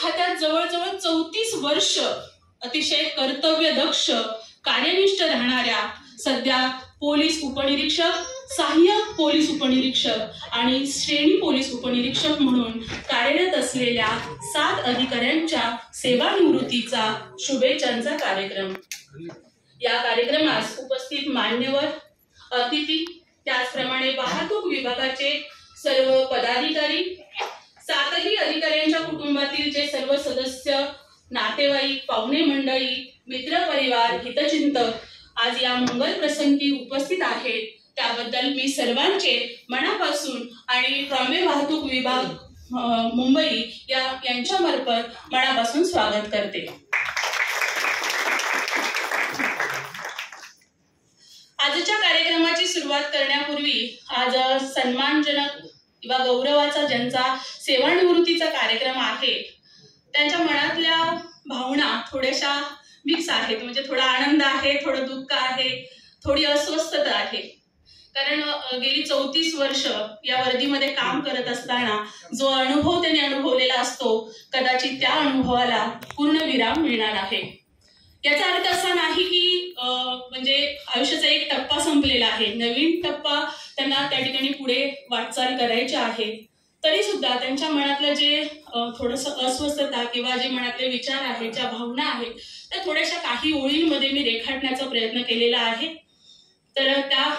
खात्यात जवळजवळ 34 वर्ष अतिशय कर्तव्यदक्ष कार्यनिष्ठ राहणाऱ्या सध्या पोलीस उपनिरीक्षक, सहाय्यक पोलीस उपनिरीक्षक आणि श्रेणी पोलीस उपनिरीक्षक म्हणून कार्यरत असलेल्या 7 अधिकाऱ्यांच्या सेवानिवृत्तीचा शुभेच्छांचा कार्यक्रम। या कार्यक्रमास उपस्थित मान्यवर, अतिथी, त्याचप्रमाणे वाहतूक विभागाचे सर्व पदाधिकारी, 7ही अधिकाऱ्यांच्या कुटुंबातील जे सर्व सदस्य, नातेवाईक, पाहुणे मंडळी, मित्रपरिवार, हितचिंतक आज या मंगल प्रसंगी उपस्थित आहेत, त्याबद्दल मी सर्वांचे मनापासून आणि ट्रॉमे वाहतूक विभाग मुंबई यांच्यामार्फत मनापासून स्वागत करते। आजच्या कार्यक्रमाची सुरुवात करण्यापूर्वी आज सन्मानजनक किंवा गौरवाचा ज्यांचा सेवानिवृत्तीचा कार्यक्रम आहे त्यांच्या मनातल्या भावना थोड्याशा मिक्स आहेत, म्हणजे थोडा आनंद आहे, थोडं दुःख आहे, थोडी अस्वस्थता आहे। कारण गेली 34 वर्ष या वर्दीमध्ये काम करत असताना जो अनुभव त्यांनी अनुभवलेला असतो कदाचित त्या अनुभवाला पूर्ण विराम मिळणार आहे। याचा अर्थ असा नाही की म्हणजे आयुष्याचा एक टप्पा संपलेला आहे, नवीन टप्पा त्यांना त्या ठिकाणी पुढे वाटचाल करायची आहे। तरी सुद्धा त्यांच्या मनातलं जे थोडंसं अस्वस्थता किंवा जे मनातले विचार आहेत, ज्या भावना आहेत, त्या थोड्याशा काही ओळींमध्ये मी रेखाटण्याचा प्रयत्न केलेला आहे। तर त्या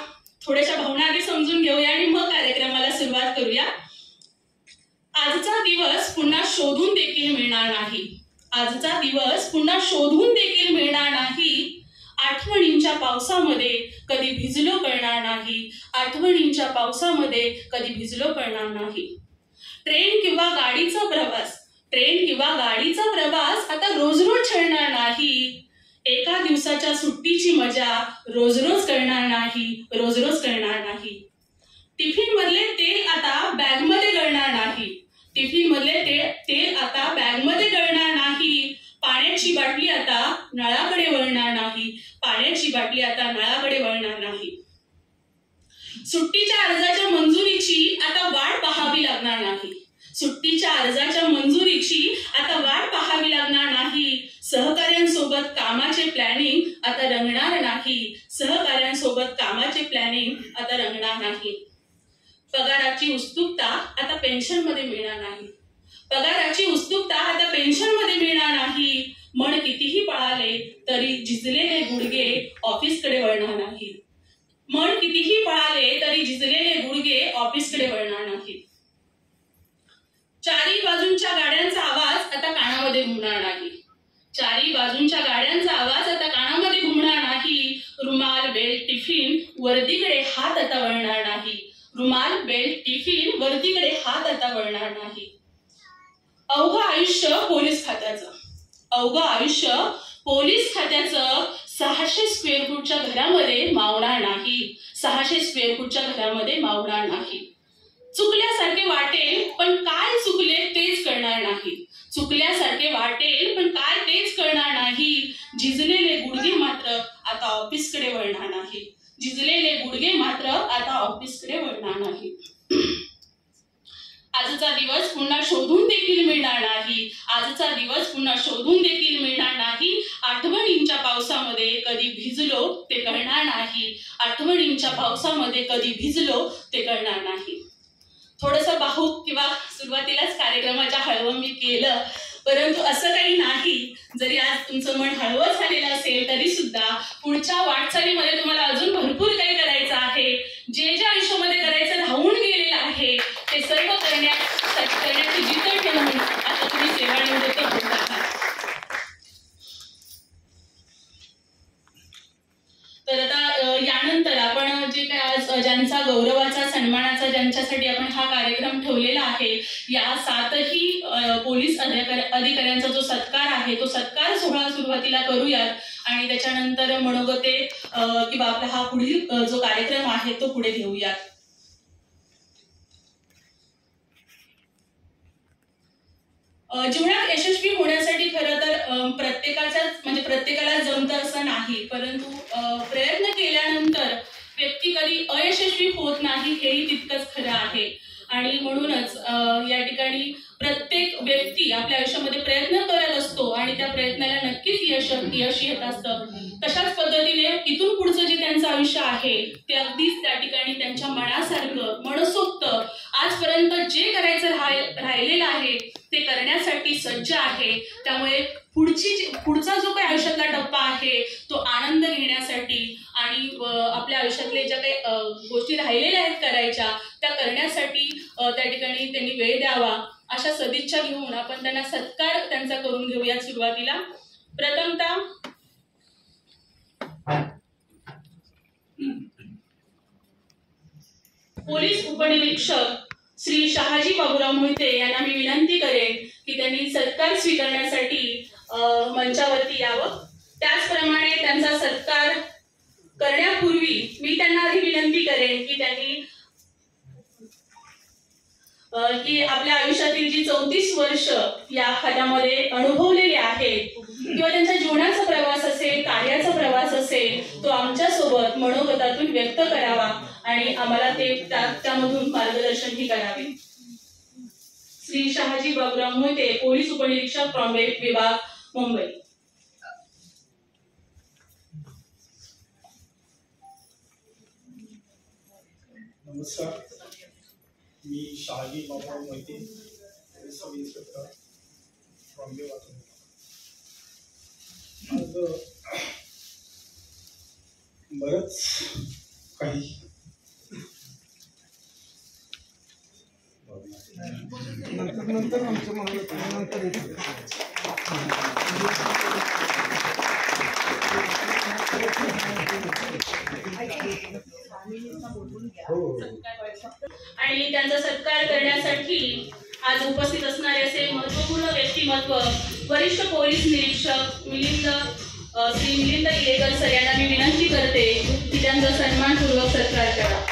थोड्याशा भावना आधी समजून घेऊया आणि मग कार्यक्रमाला सुरुवात करूया। आजचा दिवस पुन्हा शोधून देखील मिळणार नाही, आजचा दिवस पुन्हा शोधून देखील मिळणार नाही। आठवणींच्या पावसामध्ये कधी भिजलो कळणार नाही, आठवणींच्या पावसामध्ये कधी भिजलो कळणार नाही। ट्रेन किंवा गाडीचा प्रवास आता रोज रोज छळणार नाही। एका दिवसाच्या सुट्टीची मजा रोज रोज कळणार नाही। टिफिन मधले तेल आता बॅगमध्ये गळणार नाही। पाण्याची बाटली आता नळाकडे वळणार नाही। सुट्टीच्या अर्जाच्या मंजुरीची आता वाट पाहावी लागणार नाही। सहकाऱ्यांसोबत कामाचे प्लॅनिंग आता रंगणार नाही। पगाराची उत्सुकता आता पेन्शन मध्ये मिळणार नाही। मन कितीही पळाले तरी झिजलेले गुडघे ऑफिसकडे वळणार नाहीत। चारी बाजूंच्या गाड्यांचा आवाज आता कानामध्ये घुमणार नाही। रुमाल, बेल्ट, टिफिन वर्दीकडे हात आता वळणार नाही। अवघं आयुष्य पोलीस खात्याचं 600 स्क्वेअर फूटच्या घरामध्ये मावणार नाही। चुकल्यासारखे वाटेल पण काय चुकले तेच कळणार नाही। झिजलेले गुडघे मात्र आता ऑफिसकडे वळणार नाही। आजचा दिवस पुन्हा शोधून देखील मिळणार नाही। आठवणींच्या पावसामध्ये कधी भिजलो ते कळणार नाही। थोडंसं भावुक किंवा सुरुवातीलाच कार्यक्रमाच्या हळवं मी केलं, परंतु असं काही नाही। जरी आज तुमचं मन हळवं झालेलं असेल तरी सुद्धा पुढच्या वाटचालीमध्ये तुम्हाला अजून भरपूर काही करायचं आहे। जे आयुष्यामध्ये करायचं राहून गेलेलं आहे ते सर्व करण्याची जिद्द ठेवून आता तुम्ही सेवानिवृत्त होत आहात। तर आता यानंतर आपण जे काय आज ज्यांचा गौरवाचा, सन्मानाचा, ज्यांच्यासाठी आपण हा कार्यक्रम ठेवलेला आहे, या 7ही पोलीस अधिकाऱ्यांचा जो सत्कार आहे तो सत्कार सोहळा सुरुवातीला करूयात आणि त्याच्यानंतर मनोगते किंवा आपला हा पुढील जो कार्यक्रम आहे तो पुढे घेऊयात। जीवनात यशस्वी होण्यासाठी खरं तर प्रत्येकाला जमतं असं नाही, परंतु प्रयत्न केल्यानंतर व्यक्ती कधी अयशस्वी होत नाही हेही तितकंच खरं आहे। आणि म्हणूनच या ठिकाणी प्रत्येक व्यक्ती आपल्या आयुष्यामध्ये प्रयत्न करत असतो आणि त्या प्रयत्नाला नक्कीच यश येत असतं. तशाच पद्धतीने इथून पुढचं जे त्यांचं आयुष्य आहे ते अगदीच त्या ठिकाणी त्यांच्या मनासारखं मनसोक्त आजपर्यंत जे करायचं राहिलेलं आहे ते करण्यासाठी सज्ज आहे. त्यामुळे पुढचा जो काही आयुष्यातला टप्पा आहे तो आनंद घेण्यासाठी आणि आपल्या आयुष्यातले ज्या काही गोष्टी राहिलेल्या आहेत करायच्या त्या करण्यासाठी त्या ठिकाणी त्यांनी वेळ द्यावा अशा सदिच्छा घेऊन आपण त्यांना सत्कार त्यांचा करून घेऊया. सुरुवातीला प्रथमतः पोलीस उपनिरीक्षक श्री शहाजी बाबूराव मोहिते यांना मी विनंती करेन की त्यांनी सत्कार स्वीकारण्यासाठी मंचावरती यावं. त्याचप्रमाणे त्यांचा सत्कार करण्यापूर्वी मी त्यांना आधी विनंती करेन की त्यांनी आपल्या आयुष्यातील जी 34 वर्ष या खात्यामध्ये अनुभवलेली आहेत किंवा त्यांच्या जीवनाचा प्रवास असेल, कार्याचा प्रवास असेल, तो आमच्यासोबत मनोगतातून व्यक्त करावा आणि आम्हाला ते त्यामधून मार्गदर्शनही करावे. श्री शहाजी बाबूराव मोहिते, पोलीस उपनिरीक्षक, ट्रॉम्बे विभाग, मुंबई. नमस्कार, मी शहाजी बाबूराव मोहिते, सब इन्स्पेक्टर, ट्रॉम्बे. आज बरंच काही नंतर आणि त्यांचा सत्कार करण्यासाठी आज उपस्थित असणारे असे महत्वपूर्ण व्यक्तिमत्व वरिष्ठ पोलीस निरीक्षक श्री मिलिंद इलेकर सर यांना मी विनंती करते की त्यांचा सन्मानपूर्वक सत्कार करा.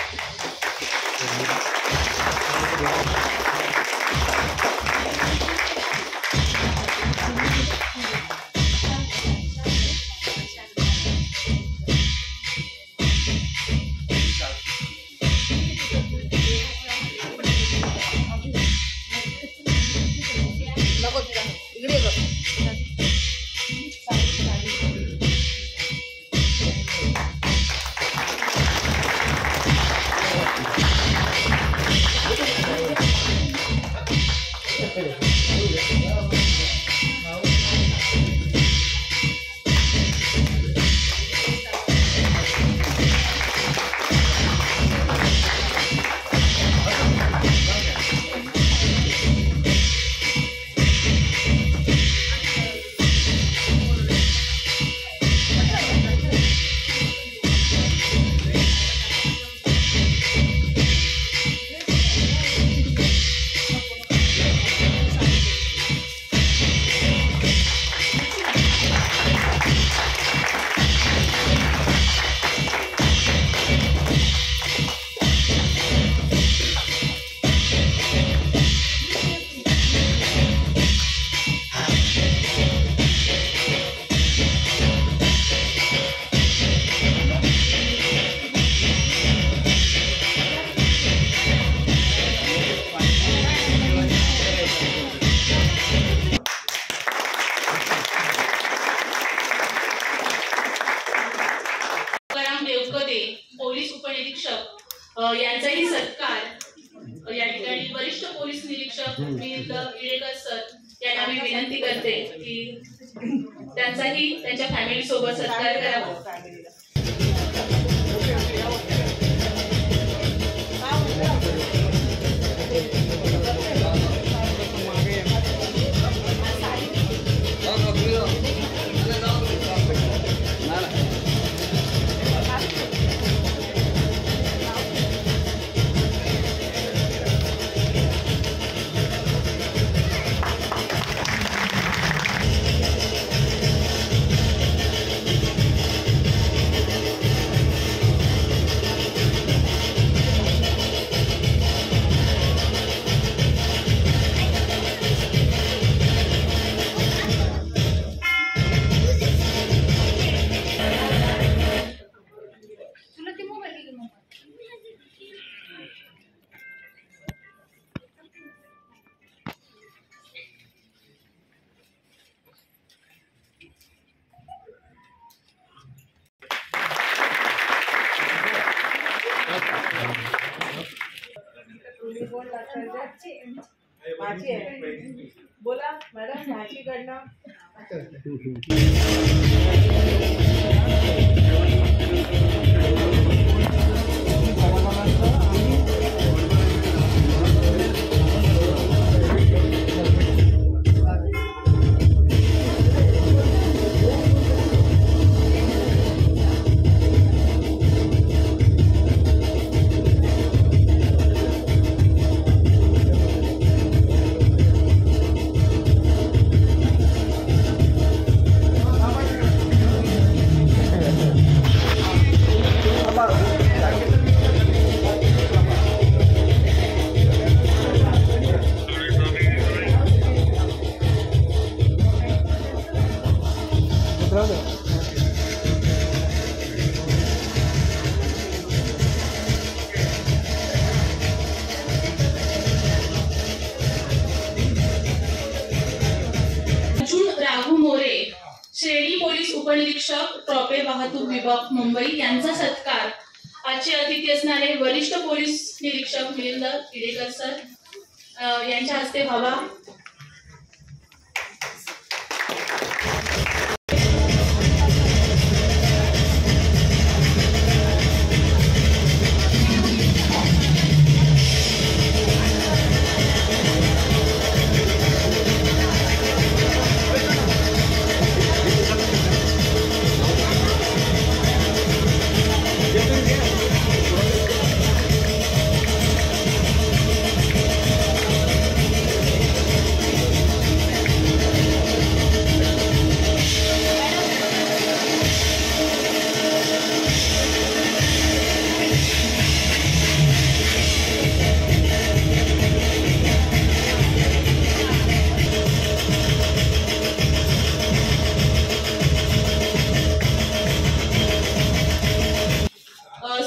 पोलीस उपनिरीक्षक यांचाही सत्कार या ठिकाणी वरिष्ठ पोलीस निरीक्षक मिलिंद इलेकर सर यांना मी विनंती करते की त्यांचाही त्यांच्या फॅमिली सोबत सत्कार करावा. झाची आहे. बोला मॅडम झाशीकडनं. राघू मोरे, श्रेणी पोलीस उपनिरीक्षक, ट्रॉफी वाहतूक विभाग मुंबई यांचा सत्कार आजचे अतिथी असणारे वरिष्ठ पोलीस निरीक्षक मिलिंद किडेकर सर यांच्या हस्ते व्हावा.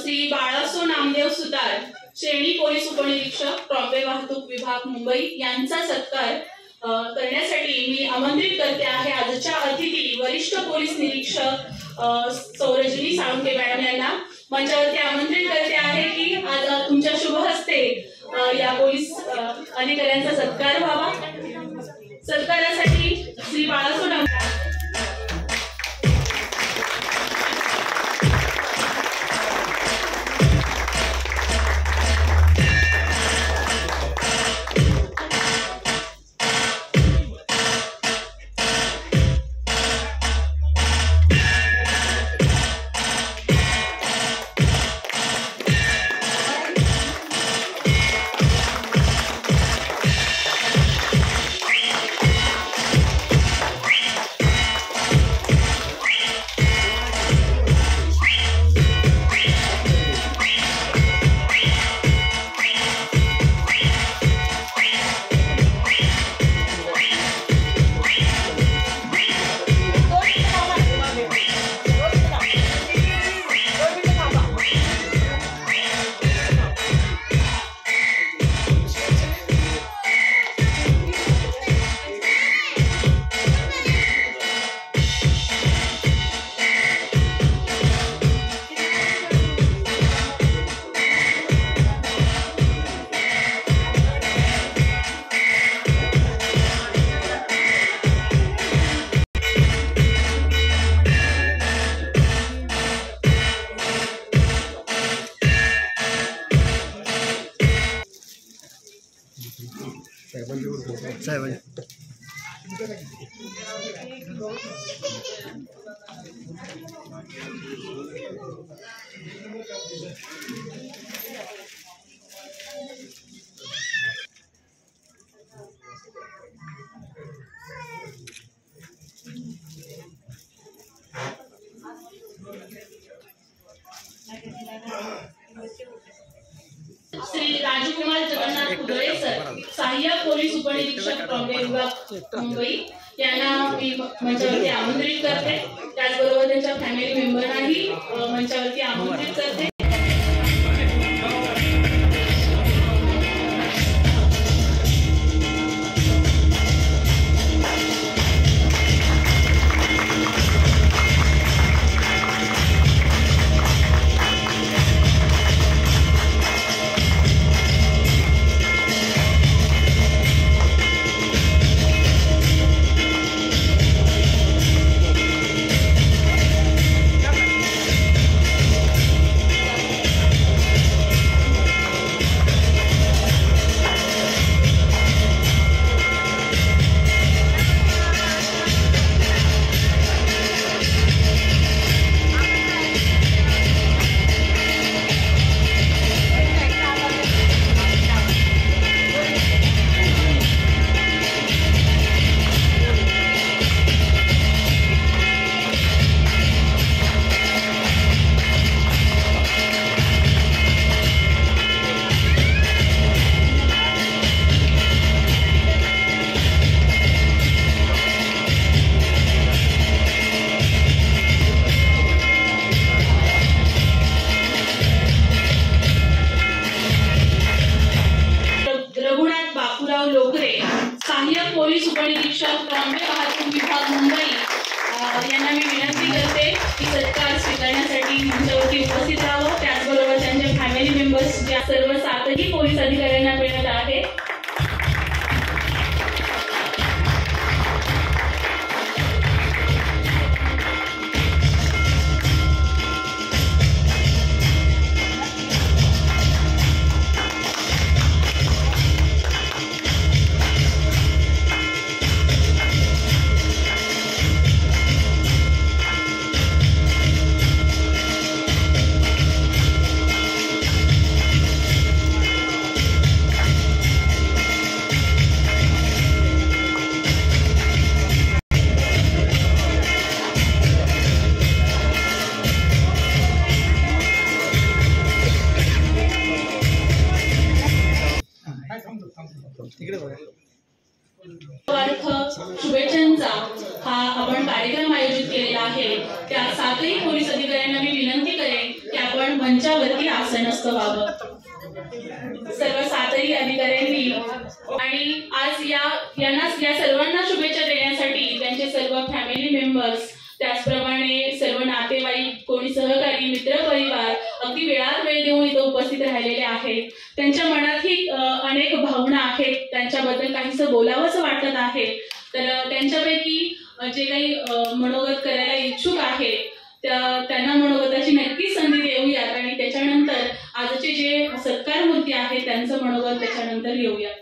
श्री बाळासो नामदेव सुतार, श्रेणी पोलीस उपनिरीक्षक, ट्रॉफी वाहतूक विभाग मुंबई यांचा सत्कार करण्यासाठी मी आमंत्रित करते आहे आजच्या अतिथी वरिष्ठ पोलीस निरीक्षक सौरजनी साळुंखे मॅडम यांना मंचावरती आमंत्रित करते आहे की आज तुमच्या शुभ हस्ते या पोलीस अधिकाऱ्यांचा सत्कार व्हावा. सत्कारासाठी श्री बाळासो नामदेव. श्री राजकुमार जगन्नाथ कुदळे सर, सहाय्यक पोलीस उपनिरीक्षक, ट्रॉफी विभाग मुंबई यांना मी मंचावरती आमंत्रित करते. त्याचबरोबर त्यांच्या फॅमिली मेंबरनाही मंचावरती आमंत्रित करते. पोलीस उपनिरीक्षक ट्रॉम्बे वाहतूक विभाग मुंबई यांना मी विनंती करते की सत्कार स्वीकारण्यासाठी मंचावरती उपस्थित राहावं. त्याचबरोबर त्यांच्या फॅमिली मेंबर्स ज्या सर्व 7ही पोलीस अधिकाऱ्यांना मिळत आहे. शुभेच्छांचा हा आपण कार्यक्रम आयोजित केलेला आहे. त्या 7ही पोलीस अधिकाऱ्यांना मी विनंती करेन की आपण मंचावरती आसनस्थ व्हावं. सर्व 7ही अधिकाऱ्यांनी आणि आज या सर्वांना शुभेच्छा देण्यासाठी त्यांचे सर्व फॅमिली मेंबर्स, त्याचप्रमाणे सर्व नातेवाईक, कोणी सहकारी, मित्रपरिवार अगदी वेळात वेळ देऊन इथं उपस्थित राहिलेले आहेत. त्यांच्या मनातही अनेक भावना आहेत, त्यांच्याबद्दल काहीसं बोलावंसं वाटत आहे. तर त्यांच्यापैकी जे काही मनोगत करायला इच्छुक आहेत त्यांना मनोगताची नक्कीच संधी देऊयात आणि त्याच्यानंतर आजचे जे सत्कार मूर्ती आहेत त्यांचं मनोगत त्याच्यानंतर घेऊयात.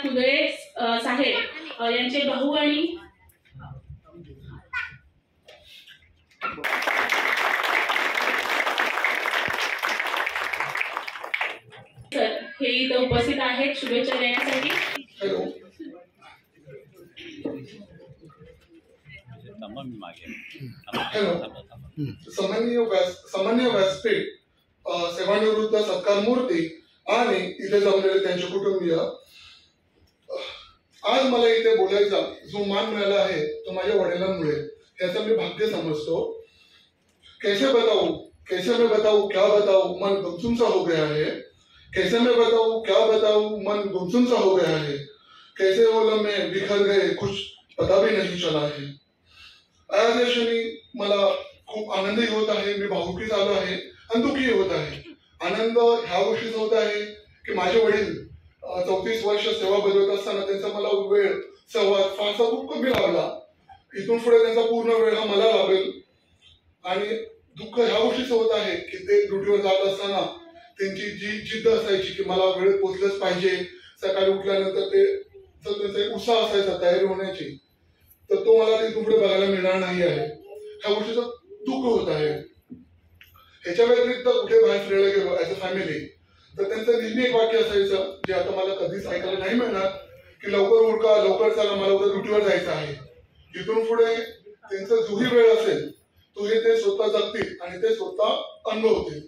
कुदळे साहेब यांचे भाऊ आणि हे इथं उपस्थित आहेत शुभेच्छा देण्यासाठी. सामान्य व्यासपीठ, सेवानिवृत्त सत्कार मूर्ती आणि इथे जमलेले त्यांचे कुटुंबीय, आज मला इथे बोलायचा जो मान मिळाला आहे तो माझ्या वडिलांमुळे, याचं मी भाग्य समजतो. कैसे मैं बताऊं क्या बताऊं, मन गुमसुम सा हो गया है. कैसे मैं बताऊं क्या बताऊं, मन गुमसुम सा हो गया है. कैसे वो लम्हे बिखर गए, कुछ पता भी नहीं चला है. आज या क्षणी मला खूप आनंदही होत आहे, मी भावुकी झालो आहे आणि दुःखी होत आहे. आनंद ह्या गोष्टीचा होत आहे की माझे वडील 34 वर्ष सेवा बजावत असताना त्यांचा मला वेळ, संवाद फारसा खूप कमी लाभला. इथून पुढे त्यांचा पूर्ण वेळ हा मला लाभेल. आणि दुःख ह्या गोष्टीचं होत आहे की ते ड्युटीवर जात असताना त्यांची जी जिद्द असायची की मला वेळेत पोहोचलंच पाहिजे, सकाळी उठल्यानंतर ते त्यांचा एक उत्साह असायचा तयारी होण्याची, तर तो मला तिथून पुढे बघायला मिळणार नाही आहे. ह्या गोष्टीचं दुःख होत आहे. ह्याच्या व्यतिरिक्त कुठे बाहेर फिरायला गेलो ऍज अ फॅमिली तर त्यांचं नेहमी एक वाक्य असायचं जे आता मला कधीच ऐकायला नाही मिळणार की लवकर उरका, लवकर चला, मला उद्या ड्युटीवर जायचं आहे. इथून पुढे त्यांचा जोही वेळ असेल तो हे ते स्वतः जगतील आणि ते स्वतः अनुभवतील.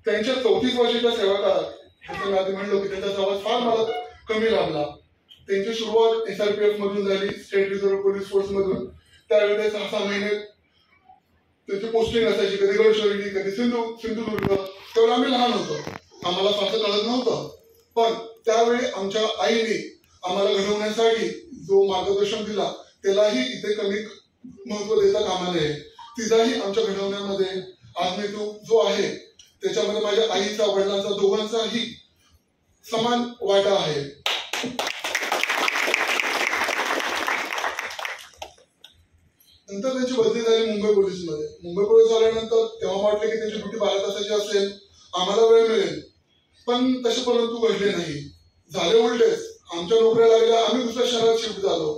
त्यांच्या 34 वर्षाच्या सेवा काळात मी आधी म्हणलो की त्यांचा सहवास फार मला कमी लाभला. त्यांची सुरुवात SRPF मधून झाली, स्टेट रिझर्व्ह पोलीस फोर्स मधून. त्यावेळेस 6 महिने त्याची पोस्टिंग असायची, कधी गडचिरोली, कधी सिंधुदुर्ग. तेव्हा आम्ही लहान होतो, आम्हाला फारसं कळत नव्हतं. पण त्यावेळी आमच्या आईने आम्हाला घडवण्यासाठी जो मार्गदर्शन दिला त्यालाही इथे कमी महत्व देता कामा नये. तिचाही आमच्या घडवण्यामध्ये आज मी तो जो आहे त्याच्यामध्ये माझ्या आईचा, वडिलांचा, दोघांचाही समान वाटा आहे. नंतर त्यांची बदली झाली मुंबई पोलीसमध्ये. मुंबई पोलीस झाल्यानंतर तेव्हा वाटलं की त्यांची ड्युटी 12 तासाची असेल, आम्हाला वेळ मिळेल, पण तसे परंतु घडले नाही. झाले उलटेच, आमच्या नोकऱ्या लागल्या, आम्ही दुसऱ्या शहरात शिफ्ट झालो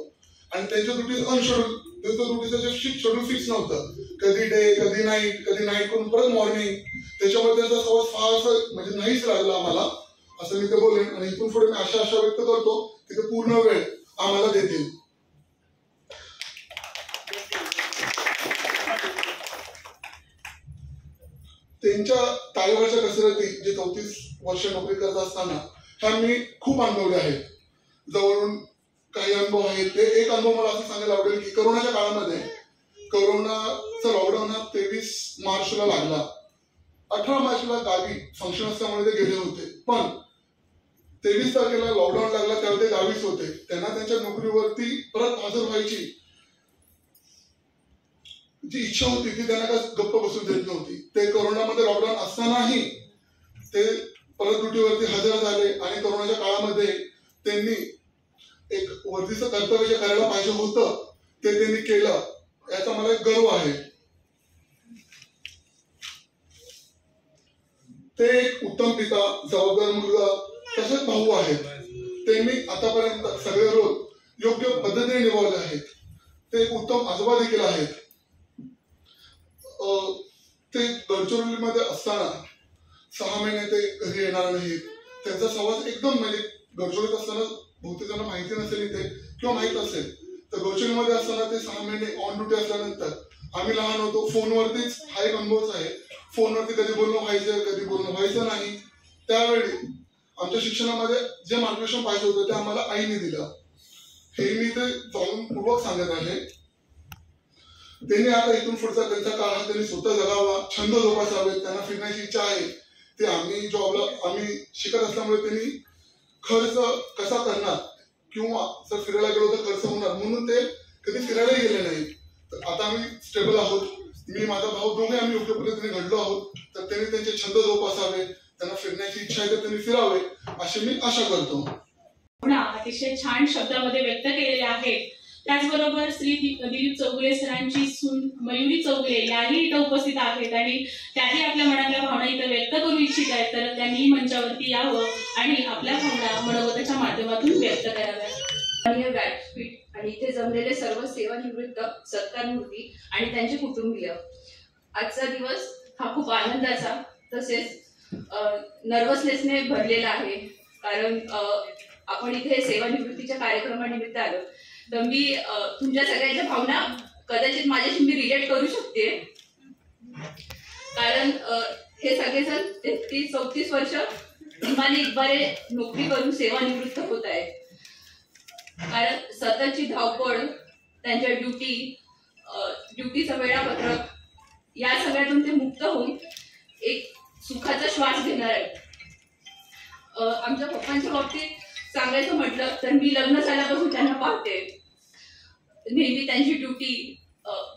आणि त्यांच्या ड्युटी अनशेड्यूल, त्यांचं ड्युटीचं जे शेड्यूल फिक्स नव्हतं, कधी डे, कधी नाईट करून परत मॉर्निंग. त्याच्यामुळे त्यांचा सहवास फार म्हणजे नाहीच लागला आम्हाला, असं मी ते बोलेन. आणि इथून पुढे मी आशा व्यक्त करतो की ते पूर्ण वेळ आम्हाला देतील. त्यांच्या ताळीवरच्या कसरती जे 34 वर्ष नोकरी करत असताना ह्या मी खूप अनुभवले आहेत. जवळून काही अनुभव आहेत. ते एक अनुभव मला असं सांगायला आवडेल की करोनाच्या काळामध्ये, करोनाचा लॉकडाऊन हा 23 मार्चला लागला. 18 मार्चला गावी फंक्शन असल्यामुळे ते गेले होते. पण 23 तारखेला लॉकडाऊन लागला त्यावेळी ते गावीच होते. त्यांना त्यांच्या नोकरीवरती परत हजर व्हायची जी इच्छा होती ती त्यांना काय गप्प बसून देत नव्हती. ते कोरोनामध्ये लॉकडाऊन असतानाही ते परत ड्युटीवरती हजर झाले आणि कोरोनाच्या काळामध्ये त्यांनी एक वर्दीचं कर्तव्य जे करायला पाहिजे होतं ते त्यांनी केलं, याचा मला एक गर्व आहे. ते एक उत्तम पिता, जबाबदार मुलगा तसेच भाऊ आहेत. त्यांनी आतापर्यंत सगळे रोल योग्य पद्धतीने निभावले आहेत. ते एक उत्तम आजोबा देखील आहेत. ते गडचिरोलीमध्ये असताना 6 महिने ते घरी येणार नाहीत. त्यांचा सहवास एकदम म्हणजे गडचिरोलीत असताना बहुतेक त्यांना माहिती नसेल इथे किंवा माहित असेल तर गडचिरोलीमध्ये असताना ते 6 महिने ऑन ड्युटी असल्यानंतर आम्ही लहान होतो, फोनवरतीच हा एक अनुभवच आहे. फोनवरती कधी बोलणं व्हायचं कधी बोलणं व्हायचं नाही. त्यावेळी आमच्या शिक्षणामध्ये जे मार्गदर्शन पाहिजे होतं ते आम्हाला आईने दिलं. हे मी ते जाणूनपूर्वक सांगत आहे. त्यांनी आता इथून पुढचा त्यांचा काळ हा त्यांनी स्वतः जगावा, छंद जोपासावे. त्यांना फिरण्याची इच्छा आहे. ते आम्ही शिकत असल्यामुळे त्यांनी खर्च कसा करणार किंवा जर फिरायला गेलो तर खर्च होणार म्हणून ते कधी फिरायलाही गेले नाही. तर आता आम्ही स्टेबल आहोत. मी माझा भाऊ दोघे आम्ही योग्य पद्धतीने घडलो आहोत. तर त्यांनी त्यांचे छंद जोपासावे, त्यांना फिरण्याची इच्छा आहे तर त्यांनी फिरावे अशी मी आशा करतो. अतिशय छान शब्दामध्ये व्यक्त केलेले आहेत. त्याचबरोबर श्री दिलीप चौगुले सरांची सून मयुरी चौगुले याही इथं उपस्थित आहेत आणि त्याही आपल्या मनातल्या भावना इथं व्यक्त करू इच्छित आहेत. तर त्यांनी मंचावरती यावं आणि आपल्या भावना मनोगताच्या माध्यमातून व्यक्त कराव्या. व्यासपीठ आणि इथे जमलेले सर्व सेवानिवृत्त सत्कारमूर्ती आणि त्यांचे कुटुंबीय, आजचा दिवस हा खूप आनंदाचा तसेच नर्वसनेसने भरलेला आहे. कारण आपण इथे सेवानिवृत्तीच्या कार्यक्रमानिमित्त आलो. तर मी तुमच्या सगळ्यांच्या भावना कदाचित माझ्याशी मी रिलेट करू शकते. कारण हे सगळेजण 33-34 वर्ष इमाने नोकरी करून सेवानिवृत्त होत आहेत. कारण सततची धावपळ, त्यांच्या ड्युटीचं वेळापत्रक या सगळ्यातून ते मुक्त होऊन एक सुखाचा श्वास घेणार आहेत. आमच्या पप्पांच्या बाबतीत सांगायचं म्हटलं तर मी लग्न झाल्यापासून त्यांना पाहते. नेहमी त्यांची ड्युटी,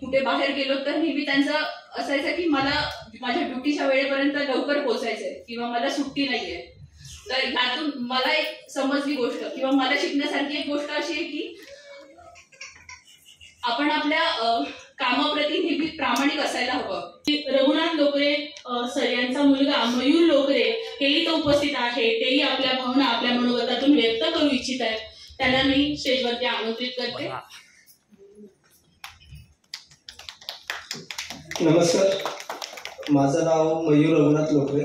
कुठे बाहेर गेलो तर नेहमी त्यांचं असायचं की मला माझ्या ड्युटीच्या वेळेपर्यंत लवकर पोहोचायचंय किंवा मला सुट्टी नाहीये. तर ह्यातून मला एक समजली गोष्ट किंवा मला शिकण्यासारखी एक गोष्ट अशी आहे की आपण आपल्या कामाप्रती नेहमी प्रामाणिक असायला हवं. रघुनाथ लोकरे सर यांचा मुलगा मयूर लोकरे हेही इथं उपस्थित आहे. तेही आपल्या भावना आपल्या मनोगतातून व्यक्त करू इच्छित आहेत. त्यांना मी स्टेजवरती आमंत्रित करते. नमस्कार, माझं नाव मयूर रघुनाथ लोकरे.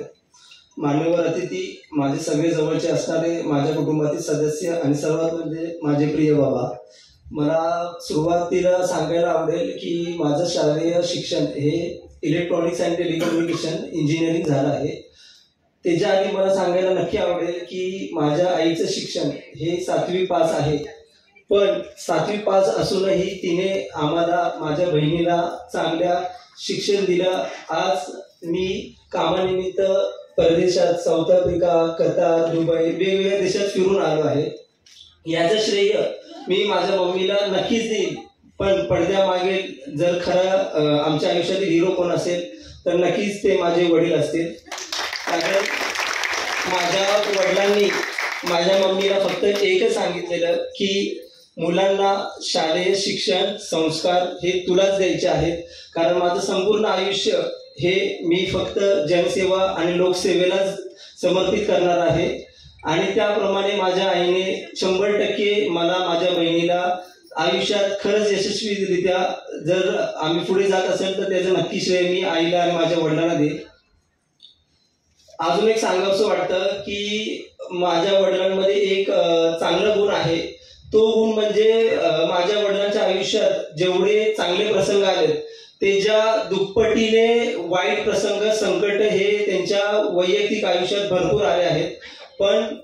मान्यवर अतिथी, माझे सगळे जवळचे असणारे माझ्या कुटुंबातील सदस्य आणि सर्वात म्हणजे माझे प्रिय बाबा, मला सुरुवातीला सांगायला आवडेल की माझं शालेय शिक्षण हे इलेक्ट्रॉनिक्स अँड टेलिकम्युनिकेशन इंजिनिअरिंग झालं आहे. त्याच्या आधी मला सांगायला नक्की आवडेल की माझ्या आईचं शिक्षण हे 7वी पास आहे. पण 7वी पास असूनही तिने आम्हाला, माझ्या बहिणीला चांगल्या शिक्षण दिलं. आज मी कामानिमित्त परदेशात, साऊथ आफ्रिका, कतार, दुबई वेगवेगळ्या देशात फिरून आलो आहे. याचं श्रेय मी माझ्या मम्मीला नक्कीच देईल. पण पडद्यामागे जर खरं आमच्या आयुष्यातील हिरो कोण असेल तर नक्कीच ते माझे वडील असतील. कारण माझ्या वडिलांनी माझ्या मम्मीला फक्त एकच सांगितलेलं की मुलांना शालेय शिक्षण, संस्कार हे तुलाच द्यायचे आहेत. कारण माझं संपूर्ण आयुष्य हे मी फक्त जनसेवा आणि लोकसेवेलाच समर्पित करणार आहे. आणि त्याप्रमाणे माझ्या आईने 100% मला, माझ्या बहिणीला आयुष्यात खरंच यशस्वीरित्या जर आम्ही पुढे जात असेल तर त्याचं नक्की श्रेय मी आईला आणि माझ्या वडिलांना देईन. अजून एक सांगावंसं वाटतं की माझ्या वडिलांमध्ये एक चांगला गुण आहे. तो गुण म्हणजे माझ्या वडिलांच्या आयुष्यात जेवढे चांगले प्रसंग आलेत त्याच्या दुप्पटीने वाईट प्रसंग, संकट हे त्यांच्या वैयक्तिक आयुष्यात भरपूर आले आहेत. पण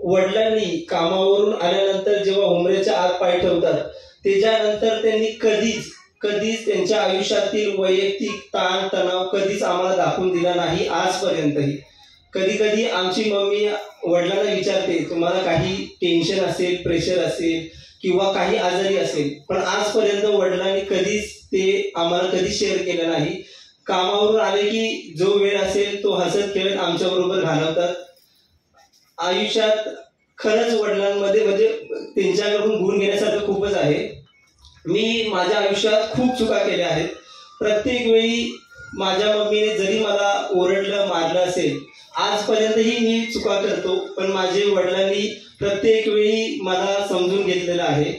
वडिलांनी कामावरून आल्यानंतर जेव्हा उमरेच्या आत पाय ठेवतात त्याच्यानंतर त्यांनी कधीच त्यांच्या आयुष्यातील वैयक्तिक ताण तणाव कधीच आम्हाला दाखवून दिला नाही आजपर्यंतही. कधी कधी आमची मम्मी वडिलांना विचारते तुम्हाला काही टेन्शन असेल, प्रेशर असेल किंवा काही आजारी असेल, पण आजपर्यंत वडिलांनी कधीच ते आम्हाला कधी शेअर केलं नाही. कामावरून आले की जो वेळ असेल तो हसत खेळत आमच्याबरोबर घालवतात. आयुष्यात खरंच वडिलांमध्ये म्हणजे त्यांच्याकडून गुण घेण्यासारखं खूपच आहे. मी माझ्या आयुष्यात खूप चुका केल्या आहेत. प्रत्येक वेळी माझ्या मम्मीने जरी मला ओरडलं, मारलं असेल, आजपर्यंतही मी चुका करतो, पण माझे वडिलांनी प्रत्येक वेळी मला समजून घेतलेलं आहे.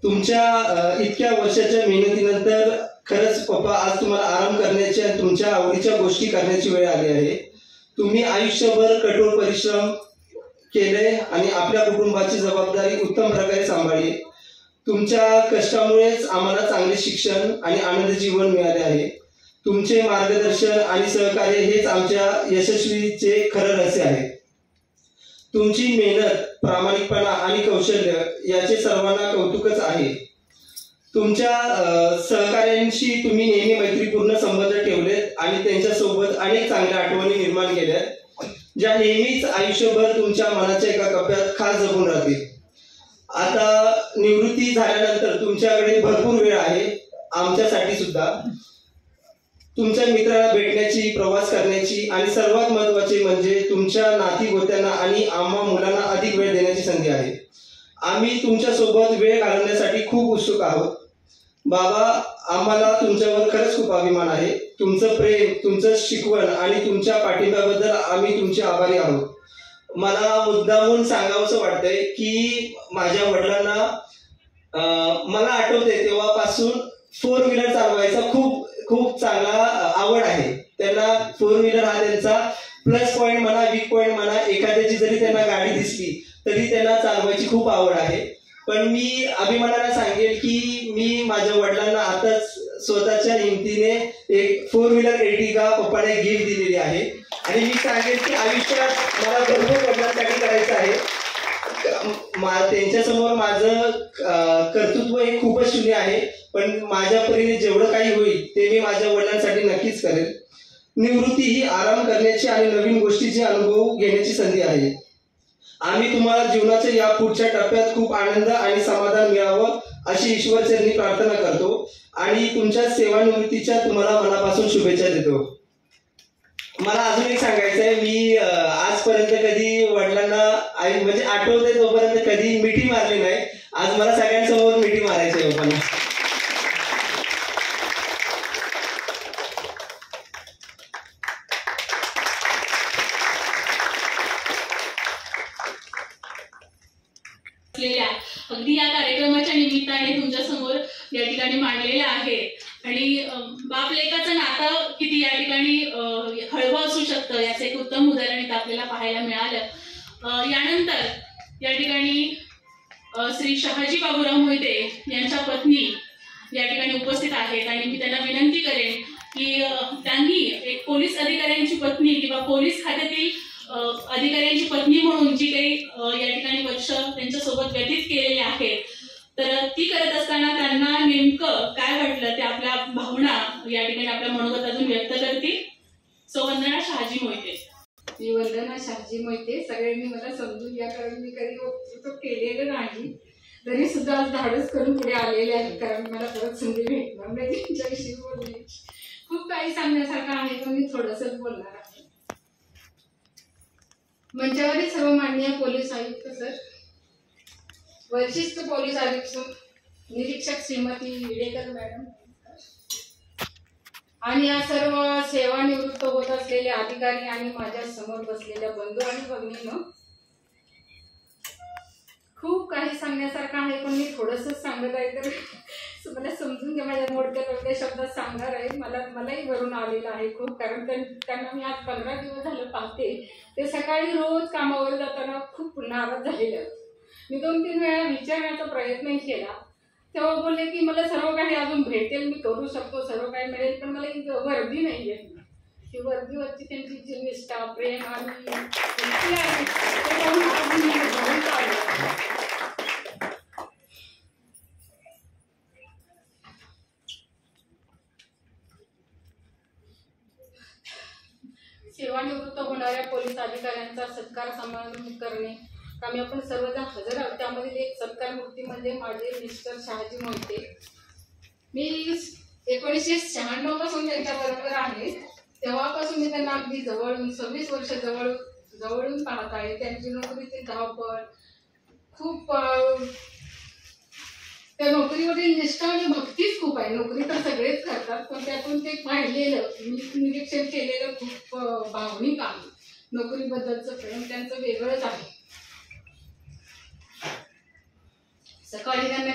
तुमच्या इतक्या वर्षाच्या मेहनतीनंतर खरंच पप्पा आज तुम्हाला आराम करण्याची आणि तुमच्या आवडीच्या गोष्टी करण्याची वेळ आली आहे. तुम्ही आयुष्यभर कठोर परिश्रम केले आणि आपल्या कुटुंबाची जबाबदारी उत्तम प्रकारे सांभाळली. तुमच्या कष्टामुळेच आम्हाला चांगले शिक्षण आणि आनंदी जीवन मिळाले आहे. तुमचे मार्गदर्शन आणि सहकार्य हेच आमच्या यशस्वीचे खरं रहस्य आहे. तुमची मेहनत, प्रामाणिकपणा आणि कौशल्य याचे सर्वांना कौतुकच आहे. तुमच्या सहकार्यांशी तुम्ही नेहमी मैत्रीपूर्ण संबंध ठेवलेत आणि त्यांच्यासोबत अनेक चांगल्या आठवणी निर्माण केल्या, ज्या नेहमीच आयुष्यभर तुमच्या मनाच्या एका कप्प्यात खास जपून राहतील. आता निवृत्ती झाल्यानंतर तुमच्याकडे भरपूर वेळ आहे आमच्यासाठी सुद्धा. तुमच्या मित्रांना भेटण्याची, प्रवास करण्याची आणि सर्वात महत्त्वाचे म्हणजे तुमच्या नातीगोत्यांना आणि आम्हा मुलांना अधिक वेळ देण्याची संधी आहे. आम्ही तुमच्यासोबत वेळ घालवण्यासाठी खूप उत्सुक आहोत. बाबा, आम्हाला तुमच्यावर खरंच खूप अभिमान आहे. तुमचं प्रेम, तुमचं शिकवण आणि तुमच्या पाठिंब्याबद्दल आम्ही तुमचे आभारी आहोत. मला मुद्दामून सांगावंसं वाटतंय की माझ्या वडिलांना मला आठवते तेव्हापासून 4 व्हीलर चालवायचा खूप चांगला आवड आहे. त्यांना 4 व्हीलर हा त्यांचा प्लस पॉईंट म्हणा, वीक पॉईंट म्हणा. एखाद्याची जरी त्यांना गाडी दिसली तरी त्यांना चालवायची खूप आवड आहे. पण मी अभिमानाने सांगेल की मी माझ्या वडिलांना आताच स्वतःच्या हिमतीने एक 4 व्हीलर एर्टिगा पप्पाने गिफ्ट दिलेली आहे. आणि मी सांगेल की आयुष्यात मला भरपूर वडिलांसाठी करायचं आहे. त्यांच्यासमोर माझं कर्तृत्व हे खूपच शून्य आहे, पण माझ्या परीने जेवढं काही होईल ते मी माझ्या वडिलांसाठी नक्कीच करेल. निवृत्ती ही आराम करण्याची आणि नवीन गोष्टीचे अनुभव घेण्याची संधी आहे. आम्ही तुम्हाला जीवनाच्या या पुढच्या टप्प्यात खूप आनंद आणि समाधान मिळावं अशी ईश्वरचरणी प्रार्थना करतो आणि तुमच्या सेवानिवृत्तीच्या तुम्हाला मनापासून शुभेच्छा देतो. मला अजून एक सांगायचं आहे, मी आजपर्यंत कधी वडिलांना म्हणजे आठवते तोपर्यंत कधी मिठी मारली नाही. आज मला सगळ्यांसमोर मिठी मारायची आहे पप्पांना. अगदी या कार्यक्रमाच्या निमित्ताने तुमच्या समोर या ठिकाणी मांडलेलं आहे. आणि बाप लेकाचं नातं किती या ठिकाणी हळवं असू शकतं याचं एक उत्तम उदाहरण इथं आपल्याला पाहायला मिळालं. यानंतर या ठिकाणी श्री शहाजी बाबूराव मोहिते यांच्या पत्नी या ठिकाणी उपस्थित आहेत आणि मी त्यांना विनंती करेन की त्यांनी एक पोलीस अधिकाऱ्यांची पत्नी किंवा पोलीस खात्यातील अधिकाऱ्यांची पत्नी म्हणून जी काही या ठिकाणी वर्ष त्यांच्यासोबत व्यतीत केलेली आहेत, तर ती करत असताना त्यांना नेमकं काय वाटलं ते आपल्या भावना या ठिकाणी आपल्या मनोगतातून व्यक्त करतील. सो वंदना शहाजी मोहिते. मी वंदना शहाजी मोहिते. सगळ्यांनी मला समजून घ्या, कारण मी कधी वक्तृत्व केलेलं नाही, तरी सुद्धा आज धाडस करून पुढे आलेले आहे, कारण मला परत संधी भेटणार नाही त्यांच्याविषयी बोलण्याची. खूप काही सांगण्यासारखं आहे, पण मी थोडंसंच बोलणार आहे. मंचावरील सर्व माननीय पोलीस आयुक्त सर, वरिष्ठ पोलीस निरीक्षक श्रीमती विडेकर मॅडम आणि या सर्व सेवानिवृत्त होत असलेले अधिकारी आणि माझ्या समोर बसलेल्या बंधू आणि भगिनींनो, खूप काही सांगण्यासारखं आहे, पण मी थोडंसंच सांगत आहे, तर मला समजून घ्या. माझ्या मोडक्या शब्दात सांगणार आहे. मलाही भरून आलेलं आहे खूप, कारण त्यांना मी आज 15 दिवस झालं पाहते. ते सकाळी रोज कामावर जाताना खूप नाराज झालेले आहेत. मी 2-3 वेळा विचारण्याचा प्रयत्न केला, तेव्हा बोलले की मला सर्व काही अजून भेटेल, मी करू शकतो, सर्व काही मिळेल, पण मला ही वर्दी नाही आहे. ही वर्दीवरची त्यांची जी निष्ठा, प्रेम आणि सत्कार समारंभ करणे, आम्ही आपण सर्वजण हजर आहोत. त्यामधील एक सत्कार मूर्ती म्हणजे माझे मिस्टर शहाजी मोहिते. मी 1996 पासून त्यांच्याबरोबर आहे. तेव्हापासून मी त्यांना अगदी जवळून 26 वर्ष जवळून पाहत आहे. त्यांची नोकरीची धावपळ खूप, त्या नोकरीवरील निष्ठा आणि भक्तीच खूप आहे. नोकरी तर सगळेच करतात, पण त्यातून ते पाहिलेलं, निरीक्षण केलेलं खूप भावनिक आहे. नोकरीबद्दलचं प्रेम त्यांचं वेगळंच आहे. सकाळी त्यांना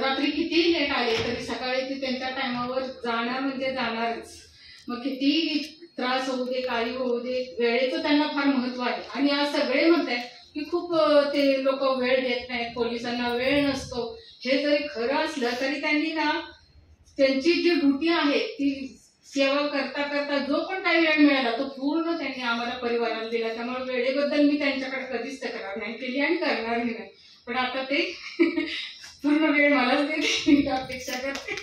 रात्री कितीही लेट आले तरी सकाळी ते त्यांच्या टायमावर जाणार म्हणजे जाणारच. मग कितीही त्रास होऊ दे, काही होऊ दे, वेळेचं त्यांना फार महत्व आहे. आणि आज सगळे म्हणतात की खूप ते लोक वेळ देत नाहीत, पोलिसांना वेळ नसतो. हे जरी खरं असलं तरी त्यांनी ना त्यांची जी ड्युटी आहे ती सेवा करता करता जो पण काही वेळ मिळाला तो पूर्ण त्यांनी आम्हाला परिवाराला दिला. त्यामुळे वेळेबद्दल मी त्यांच्याकडे कधीच तक्रार नाही केली आणि करणारही नाही. पण आता ते पूर्ण वेळ मलाच देते, मी अपेक्षा करते.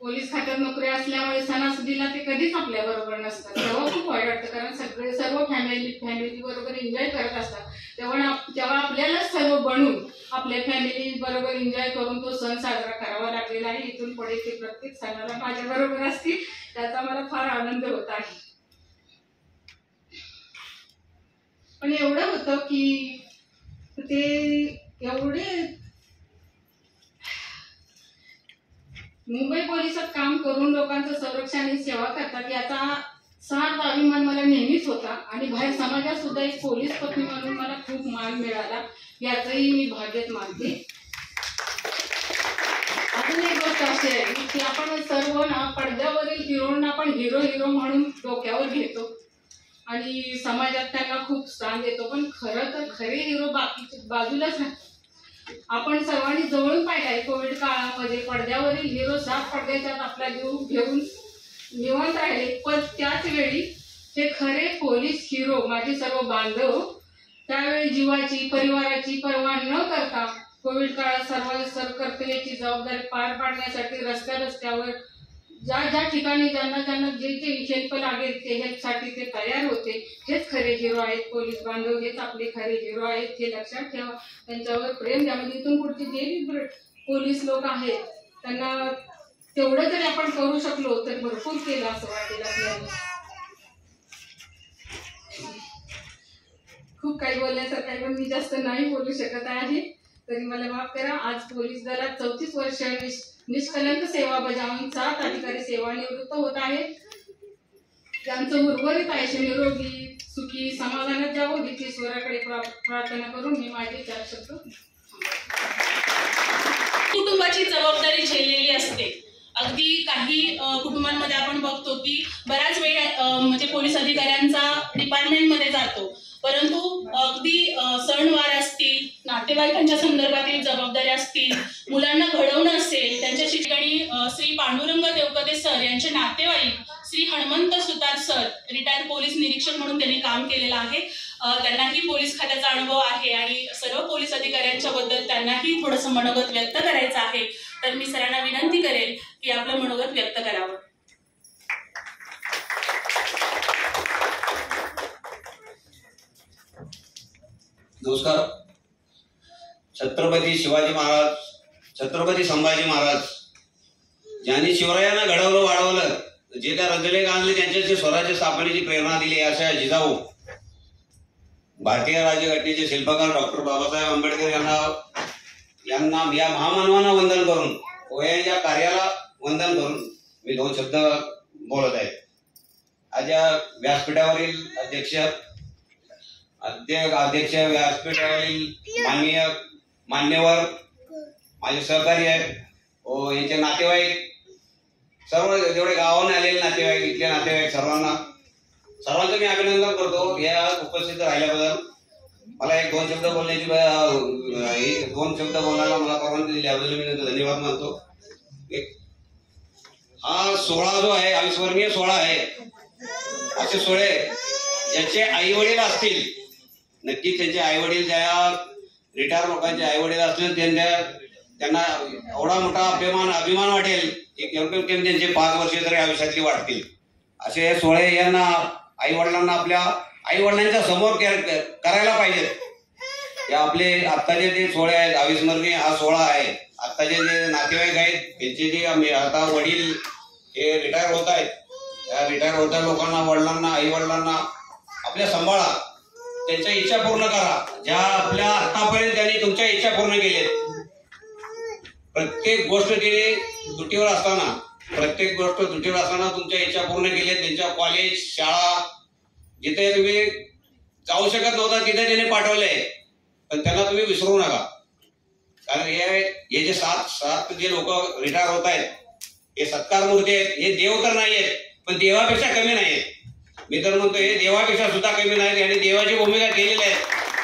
पोलीस खात्यात नोकरी असल्यामुळे सणासुदीला ते कधीच आपल्या बरोबर नसतात. तेव्हा खूप वाईट वाटतं, कारण सर्व फॅमिली बरोबर एन्जॉय करत असतात. तेव्हा आपल्यालाच सर्व बनून आपल्या फॅमिली बरोबर एन्जॉय करून तो सण साजरा करावा लागलेला आहे. इथून पुढे ते प्रत्येक सणाला माझ्या बरोबर असतील, त्याचा मला फार आनंद होत आहे. पण एवढं होतं की ते एवढे मुंबई पोलिसात काम करून लोकांचं संरक्षण आणि सेवा करतात याचा सार्थ अभिमान मला नेहमीच होता. आणि बाहेर समाजात सुद्धा एक पोलीस पत्नी म्हणून मला खूप मान मिळाला, याचंही मी भाग्यात मानते. अजून एक गोष्ट अशी आहे की आपण सर्व ना पडद्यावरील हिरोंना आपण हिरो म्हणून डोक्यावर घेतो आणि समाजात त्यांना खूप स्थान देतो. पण खरं तर खरे हिरो बाजूलाच राहतात. आपण सर्वांनी जवळून पाहिलंय कोविड काळामध्ये पडद्यावरील हिरो साफ पडद्याच्यात आपला जीव घेऊन निवांत राहिले. पण त्याच वेळी हे खरे पोलीस हिरो माझे सर्व बांधव त्यावेळी जीवाची, परिवाराची पर्वा न करता कोविड काळात कर्तव्याची जबाबदारी पार पाडण्यासाठी रस्त्यावर ज्या ठिकाणी ज्यांना जे हेल्प लागेल ते हेल्पसाठी ते तयार होते. हेच खरे हिरो आहेत पोलीस बांधव, हेच आपले खरे हिरो आहेत. हे लक्षात ठेवा, त्यांच्यावर प्रेम द्या. म्हणजे इथून पुढचे जे पोलीस लोक आहेत त्यांना तेवढं जरी आपण करू शकलो तर भरपूर केलं असं वाटेल आपल्याला. खूप काही बोलण्यासारखं आहे, पण मी जास्त नाही बोलू शकत आहे, तरी मला माफ करा. आज पोलीस दलात 34 वर्ष निष्कलंक सेवा बजावून 7 अधिकारी सेवानिवृत्त होत आहेत. त्यांचं उर्वरित आयुष्य निरोगी, सुखी, समाधानात जावं हीच ईश्वराकडे प्रार्थना करून मी माझे 4 शब्द. कुटुंबाची जबाबदारी झेललेली असते. अगदी काही कुटुंबांमध्ये आपण बघतो की बराच वेळ म्हणजे पोलीस अधिकाऱ्यांचा डिपार्टमेंटमध्ये जातो, परंतु अगदी सणवार असतील, नातेवाईकांच्या संदर्भातील जबाबदाऱ्या असतील, मुलांना घडवणं असेल, त्यांच्या ठिकाणी श्री पांडुरंग देवकते सर यांचे नातेवाईक श्री हनुमंत सुतार सर रिटायर्ड पोलीस निरीक्षक म्हणून त्यांनी काम केलेलं आहे. त्यांनाही पोलीस खात्याचा अनुभव आहे आणि सर्व पोलीस अधिकाऱ्यांच्या बद्दल त्यांनाही थोडंसं मनोगत व्यक्त करायचं आहे. तर मी सरांना विनंती करेल की आपलं मनोगत व्यक्त करावं. नमस्कार. छत्रपती शिवाजी महाराज, छत्रपती संभाजी महाराज ज्यांनी शिवरायांना घडवलं वाढवलं, जे त्या रंजले गांधले त्यांच्याशी स्वराज्य स्थापनेची प्रेरणा दिली, अशा जिजाऊ भारतीय राज्यघटनेचे शिल्पकार डॉक्टर बाबासाहेब आंबेडकर यांना या महामानवांना वंदन करून, यांच्या कार्याला वंदन करून मी 2 शब्द बोलत आहे. आज या व्यासपीठावरील अध्यक्ष व्यासपीठावरील मान्यवर, माझे सहकारी आहे, यांचे नातेवाईक, सर्व जेवढे गावाहून आलेले नातेवाईक, इथले नातेवाईक, सर्वांचं मी अभिनंदन करतो या उपस्थित राहिल्याबद्दल. मला 1-2 शब्द बोलण्याची 2 शब्द बोलायला मला परवानगी दिल्याबद्दल मी धन्यवाद मानतो. हा सोहळा जो आहे अविस्मरणीय सोहळा आहे. असे सोहळे ज्याचे आई वडील असतील, नक्की त्यांचे आई वडील, ज्या रिटायर लोकांचे आई वडील असतील, त्यांना एवढा मोठा अभिमान वाटेल की त्यांचे 5 वर्ष तरी आयुष्यातली वाटतील. असे सोहळे यांना आई वडिलांना आपल्या आई वडिलांच्या समोर करायला पाहिजेत. या आपले आत्ताचे जे सोहळे आहेत, अविस्मरणीय हा सोहळा आहे. आत्ताचे जे नातेवाईक आहेत त्यांचे जे आता वडील हे रिटायर होत आहेत, त्या रिटायर होत्या लोकांना, वडिलांना, आई वडिलांना आपल्या सांभाळा, त्यांच्या इच्छा पूर्ण करा. ज्या आपल्या आतापर्यंत त्यांनी तुमच्या इच्छा पूर्ण केल्यात. प्रत्येक गोष्ट त्यांनी दुटीवर असताना तुमच्या इच्छा पूर्ण केल्यात. त्यांच्या कॉलेज, शाळा जिथे तुम्ही जाऊ शकत नव्हता तिथे त्यांनी पाठवलंय, पण त्यांना तुम्ही विसरू नका. कारण हे जे सात जे लोक रिटायर होत आहेत हे सत्कार मूर्ती आहेत. हे देव तर नाही आहेत, पण देवापेक्षा कमी नाही आहेत. मी तर म्हणतो हे देवापेक्षा सुद्धा कमी नाहीत. यांनी देवाची भूमिका केलेली आहे.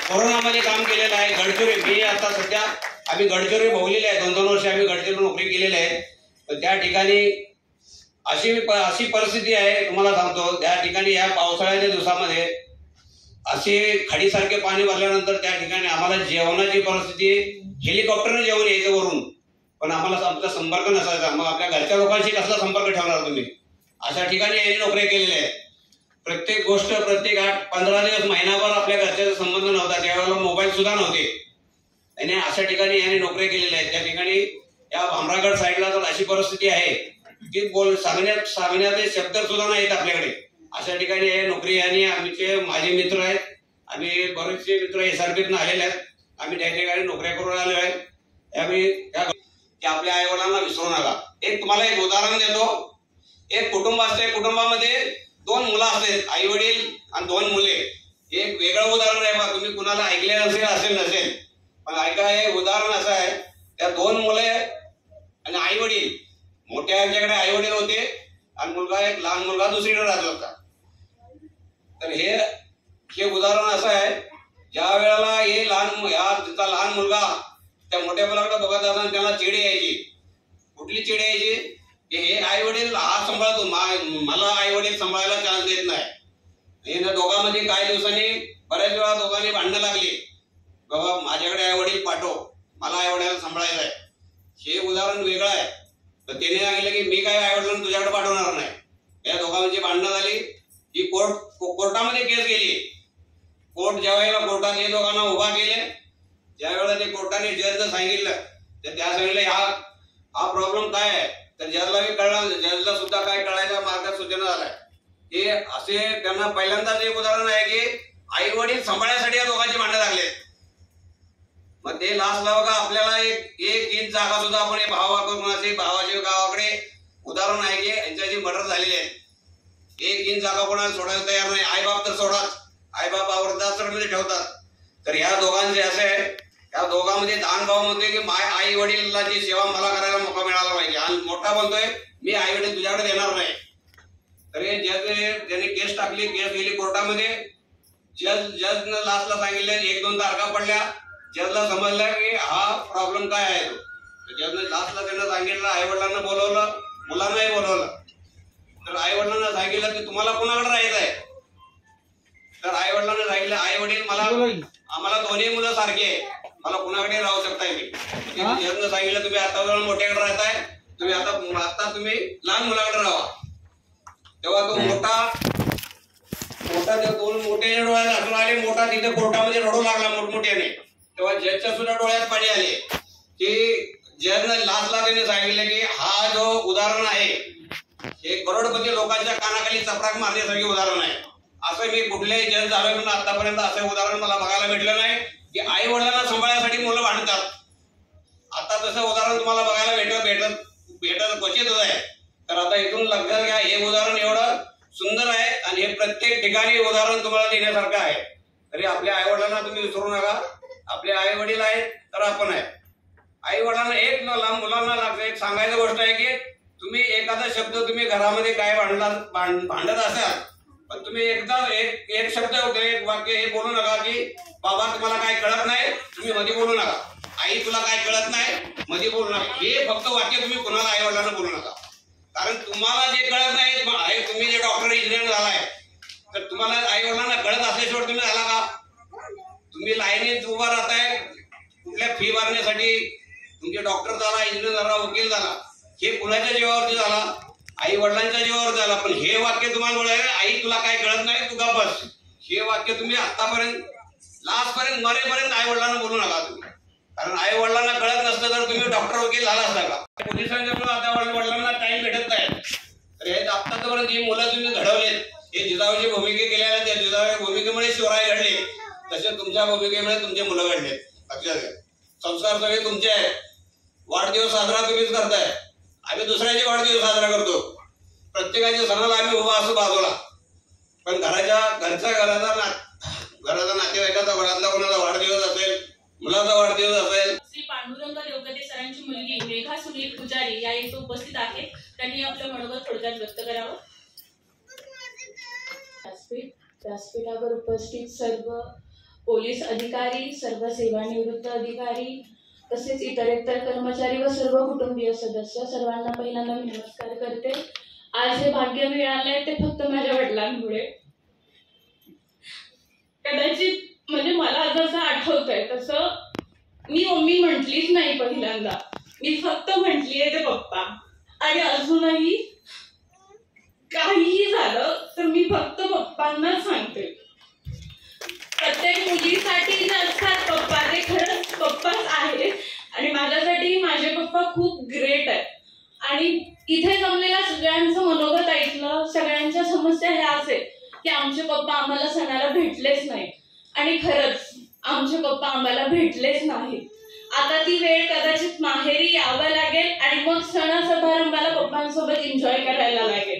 कोरोनामध्ये काम केलेलं आहे. गडचिरोली, मी आता सध्या आम्ही गडचिरोली भोगलेले आहे. 2-2 वर्ष आम्ही गडचिरोली नोकरी केलेली आहे. पण त्या ठिकाणी अशी परिस्थिती आहे, तुम्हाला सांगतो, त्या ठिकाणी या पावसाळ्याच्या दिवसामध्ये असे खाडीसारखे पाणी भरल्यानंतर त्या ठिकाणी आम्हाला जेवणाची परिस्थिती, हेलिकॉप्टरने जेवण यायचं वरून, पण आम्हाला आमचा संपर्क नसायचा. मग आपल्या घरच्या लोकांशी कसला संपर्क ठेवणार तुम्ही? अशा ठिकाणी यांनी नोकऱ्या केलेल्या आहेत. प्रत्येक गोष्ट, प्रत्येक 8-15 दिवस, महिनाभर आपल्या घरच्याचा संबंध नव्हता. त्यावेळेला मोबाईल सुद्धा नव्हते. आणि अशा ठिकाणी यांनी नोकऱ्या केलेल्या आहेत. त्या ठिकाणी या भामरागड साईडला तर अशी परिस्थिती आहे की सांगण्याचे शब्द सुद्धा नाहीत आपल्याकडे. अशा ठिकाणी हे नोकरी यांनी, आमचे माझे मित्र आहेत, आम्ही बरेचसे मित्र SRPतनं आलेले आहेत. आम्ही त्या ठिकाणी नोकऱ्या करून आलेलो आहे. त्यामुळे आपल्या आई वडिलांना विसरू नका. तुम्हाला एक उदाहरण देतो. एक कुटुंब असते, कुटुंबामध्ये 2 मुलं असतात, आई वडील आणि 2 मुले. एक वेगळं उदाहरण आहे बा, तुम्ही कुणाला ऐकले असेल नसेल, पण ऐका, हे उदाहरण असं आहे, त्या 2 मुले आणि आई वडील, मोठ्या यांच्याकडे आई वडील होते आणि एक लहान मुलगा दुसरीकडे राहत होता. तर हे उदाहरण असं आहे, ज्या वेळेला हे लहान मुलगा त्या मोठ्या मुलाकडे बघत असताना त्याला चिड यायची. कुठली चिड यायची? हे आई वडील हा सांभाळतो, मला आई वडील सांभाळायला चान्स देत नाही. या दोघांमध्ये काही दिवसांनी बऱ्याच वेळा दोघांनी भांडणं लागली, बाबा माझ्याकडे आई वडील पाठव, मला आई वडिलांना सांभाळायचं आहे. हे उदाहरण वेगळं आहे. तर त्याने सांगितलं की मी काय आई वडिलांना तुझ्याकडे पाठवणार नाही. या दोघांची भांडणं झाली. ही कोर्टामध्ये केस गेली. कोर्ट ज्या वेळेला कोर्टात हे दोघांना उभा केले, ज्या वेळेला ते कोर्टाने जजला सांगितलं, तर त्या सांगितलं हा प्रॉब्लेम काय आहे. तर जजलाही कळलं, जजला सुद्धा काय कळायचा मार्ग सूचना झालाय. हे असे त्यांना पहिल्यांदाच एक उदाहरण आहे की आई वडील सांभाळण्यासाठी या दोघांची भांडणं लागले. मग ते लास्टला बघा, आपल्याला एक इंच जागा सुद्धा आपण भावाच्या गावाकडे उदाहरण आहे की यांच्याची मर्डर झालेली आहे. 1 इंच जागा कोणाला सोडायला तयार नाही. आईबाप तर सोडाच, आईबाप वृद्धाश्रममध्ये ठेवतात. तर ह्या दोघांचे असे आहे, या दोघांमध्ये दान भाव म्हणतोय की आई वडिलांची सेवा मला करायला मोका मिळाला पाहिजे. आणि मोठा बोलतोय मी आई वडील तुझ्याकडे देणार नाही. तर हे ज्याने केस टाकली, केस गेली कोर्टामध्ये. जजनं लास्टला सांगितलं, 1-2 तारखा पडल्या, जजला समजलं की हा प्रॉब्लेम काय आहे. जजने लास्टला त्यांना सांगितलं, आई वडिलांना बोलवलं, मुलांनाही बोलवलं. तर आई वडिलांना सांगितलं की तुम्हाला कोणाकडे राहायचं आहे. तर आई वडिलांना सांगितलं, आई वडील आम्हाला दोन्ही मुलं सारखे आहे, मला कुणाकडे राहू शकताय मी. जजनं सांगितलं तुम्ही आता मोठ्याकडे राहताय, तुम्ही आता तुम्ही लहान मुलाकडे राहा. तेव्हा तो मोठा 2 मोठे डोळ्यात असून आले, मोठा तिथे कोर्टामध्ये रडू लागला मोठमोठ्याने. तेव्हा जजच्या सुद्धा डोळ्यात पाणी आले की जजनं लास्टला त्याने सांगितलं की हा जो उदाहरण आहे हे करोडपती लोकांच्या कानाखाली चपराक मारण्यासारखे उदाहरण आहे. असं मी कुठल्याही जज झालोय म्हणून आतापर्यंत असं उदाहरण मला बघायला भेटलं नाही की आई वडिलांना सांभाळण्यासाठी मुलं भांडतात. आता तसं उदाहरण तुम्हाला बघायला भेटत क्वचितच आहे. तर आता इथून लक्षात घ्या, हे उदाहरण एवढं सुंदर आहे आणि हे प्रत्येक ठिकाणी उदाहरण तुम्हाला देण्यासारखं आहे. तरी आपल्या आई वडिलांना तुम्ही विसरू नका. आपले आई वडील आहेत तर आपण आहे. आई वडिलांना एक लहान मुलांना लागतं, एक सांगायची गोष्ट आहे की तुम्ही एखादा शब्द तुम्ही घरामध्ये काय भांडत असाल, पण तुम्ही एकदा एक शब्द एक वाक्य हे बोलू नका की बाबा तुम्हाला काय कळत नाही, तुम्ही मध्ये बोलू नका. आई तुला काय कळत नाही, मध्ये बोलू नका. हे फक्त वाक्य तुम्ही कुणाला आई वडिलांना बोलू नका. कारण तुम्हाला जे कळत नाही, तुम्ही जे डॉक्टर इंजिनियर झालाय, तर तुम्हाला आई वडिलांना कळत असल्याशिवाय तुम्ही झाला का? तुम्ही लाईनीत उभा राहताय कुठल्या फी भरण्यासाठी, तुमचे डॉक्टर झाला, इंजिनियर झाला, वकील झाला, हे कुणाच्या जीवावरती झाला? आई वडिलांच्या जीवावर झाला. पण हे वाक्य तुम्हाला बोलायला, आई तुला काय कळत नाही, तू गप्प बस, हे वाक्य तुम्ही आतापर्यंत लास्ट पर्यंत मरेपर्यंत आई वडिलांना बोलू नका तुम्ही. कारण आई वडिलांना कळत नसतं तर तुम्ही डॉक्टर वकील झाला असता का? पोलिसांच्या आता वडिलांना टाइम भेटत नाही. तर हे आतापर्यंत जी मुलं तुम्ही घडवलेत, हे जिजाऊची भूमिका केल्या, त्या जिजाऊच्या भूमिकेमुळे शिवराय घडले, तसे तुमच्या भूमिकेमुळे तुमचे मुलं घडले. लक्षात घ्या, संस्कार सगळे तुमचे आहेत. वाढदिवस साजरा तुम्हीच करताय, आम्ही दुसऱ्याचे वाढदिवस साजरा करतो. प्रत्येकाच्या सणाला आम्ही उभा असतो बाजूला. पण घराचा नातेवाईकाचा, घरातला कोणाचा वाढदिवस असेल, मुलाचा वाढदिवस असेल. श्री पांडुरंग देवगते सरांची मुलगी मेघा सुनील पुजारी या इथे उपस्थित आहेत. त्यांनी आपलं मनोगत थोडक्यात व्यक्त करावं. व्यासपीठावर उपस्थित सर्व पोलीस अधिकारी, सर्व सेवानिवृत्त अधिकारी, तसेच इतर कर्मचारी व सर्व कुटुंबीय सदस्य, सर्वांना पहिल्यांदा मी नमस्कार करते. आज हे भाग्य मिळालंय ते फक्त माझ्या वडिलांमुळे. कदाचित म्हणजे मला जसं आठवतंय तसं मी मम्मी म्हटलीच नाही पहिल्यांदा, मी फक्त म्हटलीये ते पप्पा. आणि अजूनही काहीही झालं तर मी फक्त पप्पांना सांगते. प्रत्येक मुलीसाठी जे असतात पप्पा, ते खरंच पप्पाच आहेत. आणि माझ्यासाठी माझे पप्पा खूप ग्रेट आहेत. आणि इथे जमलेल्या सगळ्यांचं मनोगत ऐकलं, सगळ्यांच्या समस्या ह्या असेल की आमचे पप्पा आम्हाला सणाला भेटलेच नाही. आणि खरंच आमचे पप्पा आम्हाला भेटलेच नाही. आता ती वेळ कदाचित माहेरी यावं लागेल आणि मग सण समारंभाला पप्पांसोबत एन्जॉय करायला लागेल.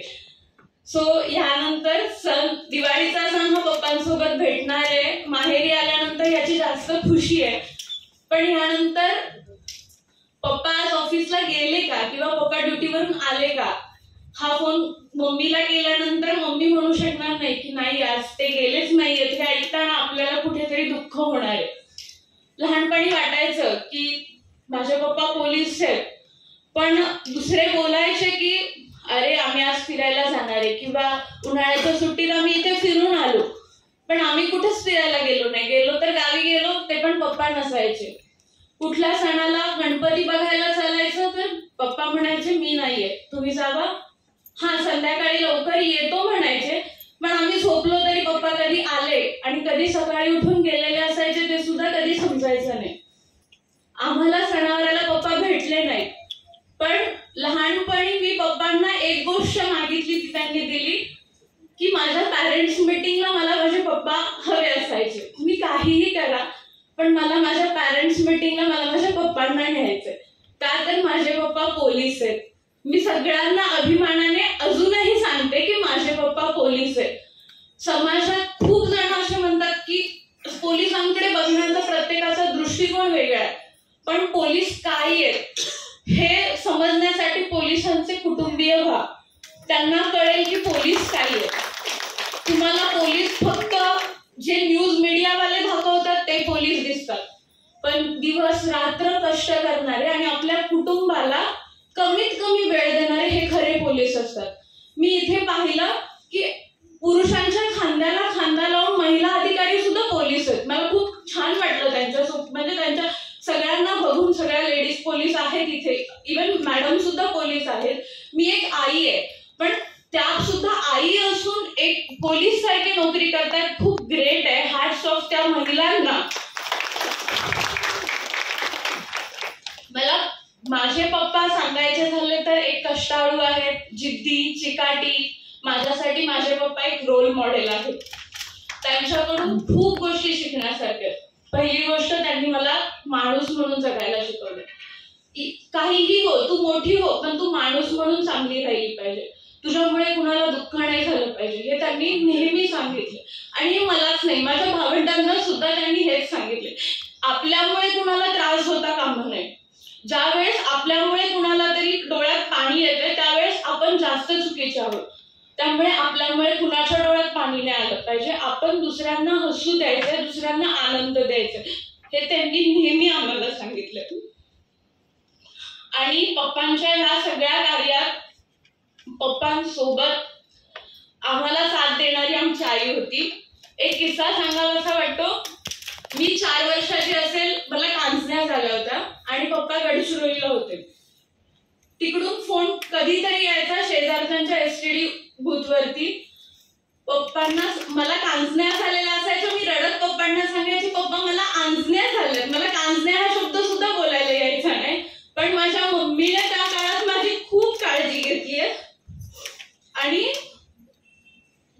सो ह्यानंतर दिवाळीचा सण हा पप्पांसोबत भेटणार आहे. माहेरी आल्यानंतर याची जास्त खुशी आहे. पण ह्यानंतर पप्पा आज ऑफिसला गेले का किंवा पप्पा ड्युटीवरून आले का, हा फोन मम्मीला केल्यानंतर मम्मी म्हणू शकणार नाही की नाही आज ते गेलेच नाहीयेत. हे ऐकताना आपल्याला कुठेतरी दुःख होणार आहे. लहानपणी वाटायचं की माझे पप्पा पोलीस आहेत, पण दुसरे बोलायचे की अरे आम्ही आज फिरायला जाणार आहे किंवा उन्हाळ्याच्या सुट्टीत आम्ही इथे फिरून आलो. पण आम्ही कुठेच फिरायला गेलो नाही. गेलो तर गावी गेलो, ते पण पप्पा नसायचे. कुठल्या सणाला गणपती बघायला चालायचं तर पप्पा म्हणायचे मी नाहीये, तुम्ही जावा. हा संध्याकाळी लवकर येतो म्हणायचे, पण आम्ही झोपलो तरी पप्पा कधी आले आणि कधी सकाळी उठून गेलेले असायचे ते सुद्धा कधी समजायचं नाही. आम्हाला सणावाराला पप्पा भेटले नाहीत. पण लहानपणी मी पप्पांना एक गोष्ट मागितली ती त्यांनी दिली की माझ्या पॅरेंट्स मीटिंगला मला माझे पप्पा हवे असायचे. तुम्ही काहीही करा पण मला माझ्या पॅरेंट्स मीटिंगला मला माझ्या पप्पांना न्यायचंय. का तर माझे पप्पा पोलीस आहेत. मी सगळ्यांना अभिमानाने अजूनही सांगते की माझे पप्पा पोलीस आहेत. समाजात खूप जण असे म्हणतात की पोलिसांकडे बघण्याचा प्रत्येकाचा दृष्टिकोन वेगळा आहे. पण पोलीस काय आहेत हे समजण्यासाठी पोलिसांचे कुटुंबीय व्हा. त्यांना कळेल की पोलीस काय आहे. तुम्हाला पोलीस फक्त जे न्यूज मीडियावाले दाखवतात ते पोलीस दिसतात, पण दिवस रात्र कष्ट करणारे आणि आपल्या कुटुंबाला कमीत कमी वेळ देणारे हे खरे पोलीस असतात. मी इथे पाहिलं की पुरुषांच्या खांद्याला खांदा लावून महिला अधिकारी सुद्धा पोलीस आहेत. मला खूप छान वाटलं त्यांच्यासोबत, म्हणजे त्यांच्या सगळ्यांना बघून. सगळ्या लेडीज पोलीस आहेत इथे, इव्हन मॅडम सुद्धा पोलीस आहेत. मी एक आई आहे, पण त्या सुद्धा आई असून एक पोलीस सारखी नोकरी करतायत. खूप ग्रेट आहे. हॅट्स ऑफ त्या महिलांना. मला माझे पप्पा सांगायचे झाले तर एक कष्टाळू आहेत, जिद्दी, चिकाटी. माझ्यासाठी माझे पप्पा एक रोल मॉडेल आहेत. त्यांच्याकडून खूप गोष्टी शिकण्यासारख्या. पहिली गोष्ट त्यांनी मला माणूस म्हणून जगायला शिकवलं. काहीही हो, तू मोठी हो, पण तू माणूस म्हणून चांगली राहिली पाहिजे. तुझ्यामुळे कुणाला दुःख नाही झालं पाहिजे हे त्यांनी नेहमी सांगितले. आणि मलाच नाही, माझ्या भावंडांना सुद्धा त्यांनी हेच सांगितले. आपल्यामुळे कुणाला त्रास होता कामा नये. ज्यावेळेस आपल्यामुळे कुणाला तरी डोळ्यात पाणी येते त्यावेळेस आपण जास्त चुकीचे आहोत. त्यामुळे आपल्यामुळे कुणाच्या डोळ्यात पाणी नाही आलं पाहिजे. आपण दुसऱ्यांना हसू द्यायचं, दुसऱ्यांना आनंद द्यायचा, हे त्यांनी नेहमी आम्हाला सांगितलं. आणि पप्पांच्या ह्या सगळ्या कार्यात पप्पांसोबत आम्हाला साथ देणारी आमची आई होती. एक किस्सा सांगावासा वाटतो. मी 4 वर्षाची असेल, मला कांचण्या झाल्या होत्या आणि पप्पा गडचिरोलीला होते. तिकडून फोन कधीतरी यायचा शेजारच्या एसटीडी बूथवरती. पप्पांना मला कांजण्या झालेल्या असायचं. मी रडत पप्पांना सांगायची, पप्पा मला आंजण्या झाल्यात. मला कांजण्या हा शब्द सुद्धा बोलायला यायचा नाही. पण माझ्या मम्मीने त्या काळात माझी खूप काळजी घेतली आहे आणि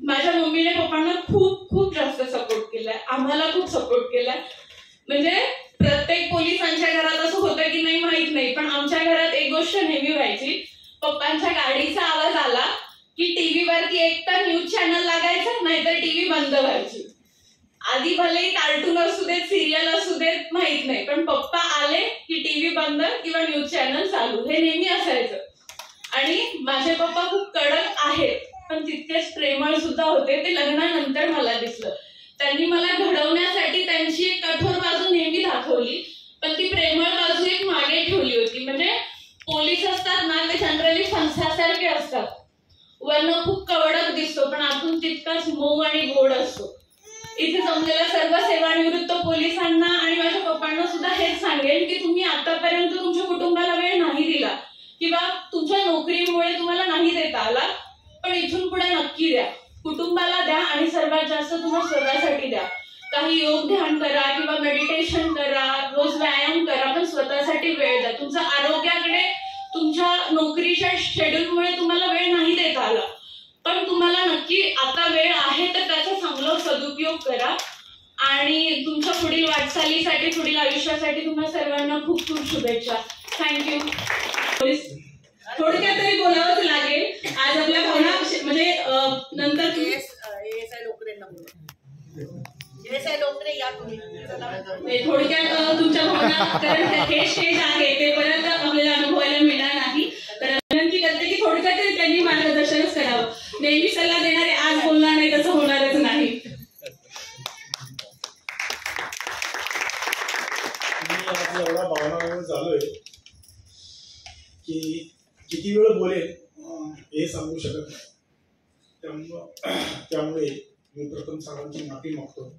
माझ्या मम्मीने पप्पांना खूप खूप जास्त सपोर्ट केलाय. आम्हाला खूप सपोर्ट केलाय. म्हणजे प्रत्येक पोलिसांच्या घरात असं होतं की नाही माहित नाही, पण आमच्या घरात एक गोष्ट नेहमी व्हायची. पप्पांच्या गाडीचा आवाज आला की टीव्ही वरती एक तर न्यूज चॅनल लागायचं, नाहीतर टीव्ही बंद व्हायची. आधी भले कार्टून असू देत, सिरियल असू देत, माहित नाही, पण पप्पा आले की टीव्ही बंद किंवा न्यूज चॅनल चालू, हे नेहमी असायचं. आणि माझे पप्पा खूप कडक आहेत, पण तितकेच प्रेमळ सुद्धा होते. ते लग्नानंतर मला दिसलं. त्यांनी मला घडवण्यासाठी त्यांची एक कठोर बाजू नेहमी दाखवली, पण ती प्रेमळ बाजू एक मागे ठेवली होती. म्हणजे पोलीस असतात ना, ते जनरली फणसासारखे असतात. वरनं खूप कवडक दिसतो, पण आतून तितकाच मऊ आणि गोड असतो. इथे जमलेल्या सर्व सेवानिवृत्त पोलिसांना आणि माझ्या पप्पांना सुद्धा हेच सांगेन की तुम्ही आतापर्यंत तुमच्या कुटुंबाला वेळ नाही दिला किंवा तुमच्या नोकरीमुळे तुम्हाला नाही देता आला, पण इथून पुढे नक्की द्या. कुटुंबाला द्या आणि सर्वात जास्त तुम्हाला स्वतःसाठी द्या. काही योग ध्यान करा किंवा मेडिटेशन करा, रोज व्यायाम करा, पण स्वतःसाठी वेळ द्या. तुमच्या आरोग्याकडे तुमच्या नोकरीच्या शेड्यूलमुळे तुम्हाला वेळ नाही देता आला, पण तुम्हाला नक्की आता वेळ आहे तर त्याचा चांगला सदुपयोग करा. आणि तुमच्या पुढील वाटचालीसाठी, पुढील आयुष्यासाठी तुम्हा सर्वांना खूप खूप शुभेच्छा. थँक्यू. थोडक्यात तरी बोलावंच लागेल. आज आपल्या भावना म्हणजे नंतर थोडक्यात तुमच्या भावना, कारण हे स्टेज आहे ते परत आपल्याला अनुभवायला मिळणार नाही, तर विनंती करते की थोडक्यात तरी त्यांनी मार्गदर्शनच करावं. नेहमी सल्ला देणारे आज बोलणार नाही, तसं होणारच नाही. मी आज एवढा भावनामय झालोय की किती वेळ बोलेल हे सांगू शकत नाही. त्यामुळे मी प्रथम सर्वांची माफी मागतो.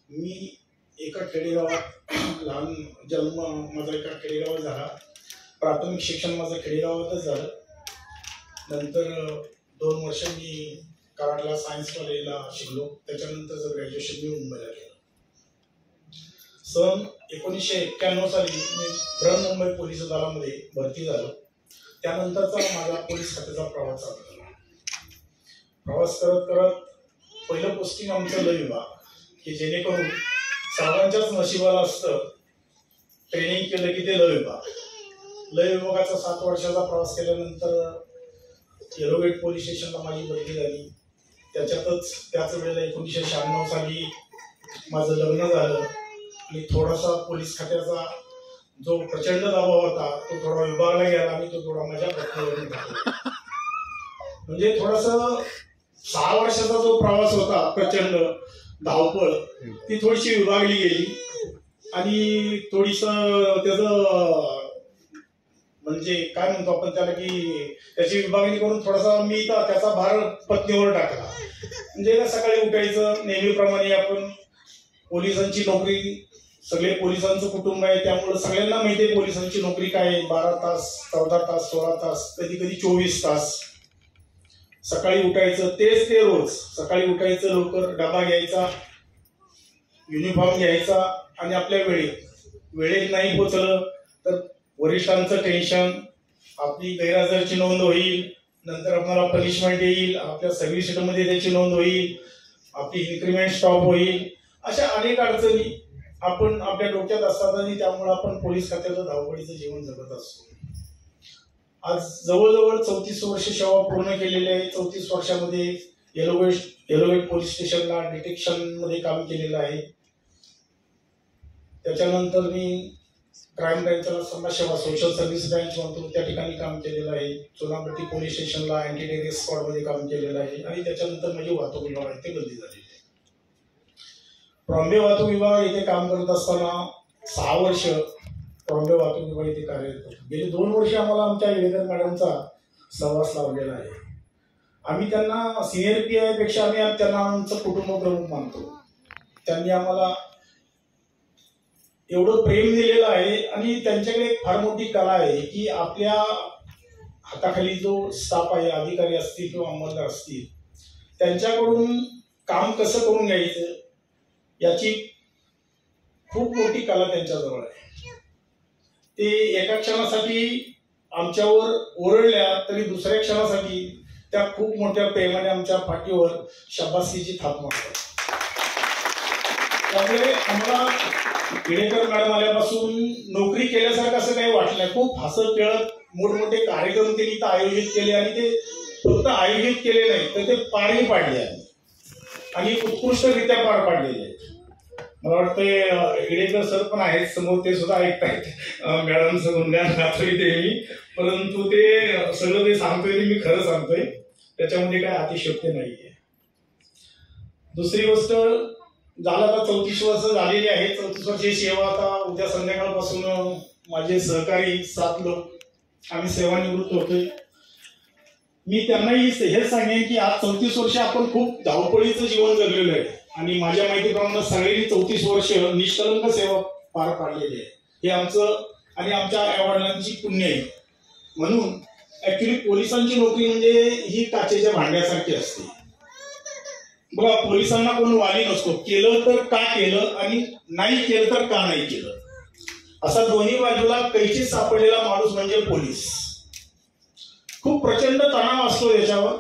मी एका खेडेगावात लहान जन्म माझा एका खेडेगावात झाला. प्राथमिक शिक्षण माझं खेडेगावातच झालं. नंतर 2 वर्ष मी कराडला सायन्स कॉलेजला शिकलो. त्याच्यानंतरचं ग्रॅज्युएशन मी मुंबईला केलं. सन 1991 साली मी बृहन्मुंबई पोलीस दलामध्ये भरती झालो. त्यानंतरचा माझा पोलीस खात्याचा प्रवास चालू झाला. प्रवास करत करत पहिलं पोस्टिंग आमचं लय विभाग, की जेणेकरून सर्वांच्याच नशिबाला असतं ट्रेनिंग केलं की ते लय विभाग. लय विभागाचा 7 वर्षाचा प्रवास केल्यानंतर येलोगेट पोलीस स्टेशनला माझी बदली झाली. त्याच वेळेला 1996 साली माझं लग्न झालं आणि थोडासा पोलीस खात्याचा जो प्रचंड दबाव होता तो थोडा विभागला गेला आणि तो थोडा माझ्या पत्नीवरून झाला. म्हणजे थोडासा 6 वर्षाचा जो प्रवास होता, प्रचंड धावपळ, ती थोडीशी विभागली गेली आणि थोडीस त्याचं म्हणजे काय म्हणतो आपण त्याला की त्याची विभागणी करून थोडासा मी त्याचा भार पत्नीवर टाकला. म्हणजे सकाळी उठायचं नेहमीप्रमाणे आपण, पोलिसांची नोकरी, सगळे पोलिसांचं कुटुंब आहे त्यामुळे सगळ्यांना माहिती आहे पोलिसांची नोकरी काय आहे. 12 तास, 14 तास, 16 तास, कधी कधी 24 तास. सकाळी उठायचं तेच ते रोज. सकाळी उठायचं, लवकर डबा घ्यायचा, युनिफॉर्म घ्यायचा आणि आपल्या वेळेत नाही पोचलं तर वरिष्ठांचं टेन्शन, आपली गैरहजरची नोंद होईल, नंतर आपल्याला पनिशमेंट येईल, आपल्या सर्व्हिस शीटमध्ये त्याची नोंद होईल, आपली इन्क्रीमेंट स्टॉप होईल. अशा अनेक अडचणी आपण आपल्या डोक्यात असतात आणि त्यामुळे आपण पोलीस खात्याचं धावपळीचं जीवन जगत असतो. आज जवळजवळ 34 वर्ष सेवा पूर्ण केलेली आहे. 34 वर्षामध्ये येलोगेट पोलीस स्टेशनला डिटेक्शन मध्ये काम केलेलं आहे. त्याच्यानंतर मी क्राईम ब्रँचला समाजसेवा सोशल सर्व्हिस ब्रँच म्हणतो त्या ठिकाणी काम केलेलं आहे. चोनापट्टी पोलीस स्टेशनला अँटी टेररिस्ट स्क्वॉड मध्ये काम केलेलं आहे आणि त्याच्यानंतर माझी वाहतूक विभाग आहे ते बदली झालेली आहे. ट्रॉम्बे वाहतूक विभाग येथे काम करत असताना 6 वर्ष ट्रॉम्बे वाहतूक विभाग येथे कार्यरत होतो. गेली 2 वर्ष आम्हाला आमच्या विवेकर मॅडमचा सहवास लावलेला आहे. आम्ही त्यांना सिनियर PI पेक्षा आम्ही त्यांना आमचं कुटुंब प्रमुख मानतो. त्यांनी आम्हाला एवढं प्रेम दिलेलं आहे आणि त्यांच्याकडे एक फार मोठी कला आहे की आपल्या हाताखाली जो स्टाफ आहे, अधिकारी असतील किंवा अंमलदार असतील, त्यांच्याकडून काम कसं करून घ्यायचं याची खूप मोठी कला त्यांच्याजवळ आहे. ते एका क्षणासाठी आमच्यावर ओरडल्या तरी दुसऱ्या क्षणासाठी त्या खूप मोठ्या प्रेमाने आमच्या पाठीवर शाबासकीची थाप मारतात. त्यामुळे आम्हाला केळेकर मॅडम आल्यापासून नोकरी केल्यासारखं असं काही वाटलं नाही. खूप हसत खेळत मोठमोठे कार्यक्रम त्यांनी इथं आयोजित केले आणि ते फक्त आयोजित केले नाही तर ते पारही पाडले आणि उत्कृष्टरित्या पार पाडलेले. मला वाटतं केळेकर सर पण आहेत समोर, ते सुद्धा ऐकतायत मॅडमचं गुणगान गातोय ते मी, परंतु ते सगळं ते सांगतोय ते मी खरं सांगतोय, त्याच्यामध्ये काय अतिशयोक्ती नाहीये. दुसरी गोष्ट, झालं आता 34 वर्ष झालेली आहेत. 34 वर्षाची सेवा. आता उद्या संध्याकाळपासून माझे सहकारी 7 लोक आम्ही सेवानिवृत्त होतोय. मी त्यांनाही हेच सांगेन की आज 34 वर्ष आपण खूप धावपळीचं जीवन जगलेलं आहे आणि माझ्या माहितीप्रमाणे सगळ्यांनी 34 वर्ष निष्कलंक सेवा पार पाडलेली आहे. हे आमचं आणि आमच्या आईवडिलांची पुण्य आहे. म्हणून ऍक्च्युली पोलिसांची नोकरी म्हणजे ही काचेच्या भांड्यासारखी असते. बघा, पोलिसांना कोण वाली नसतो. केलं तर का केलं आणि नाही केलं तर का नाही केलं, असा दोन्ही बाजूला कैचीत सापडलेला माणूस म्हणजे पोलीस. खूप प्रचंड तणाव असतो त्याच्यावर.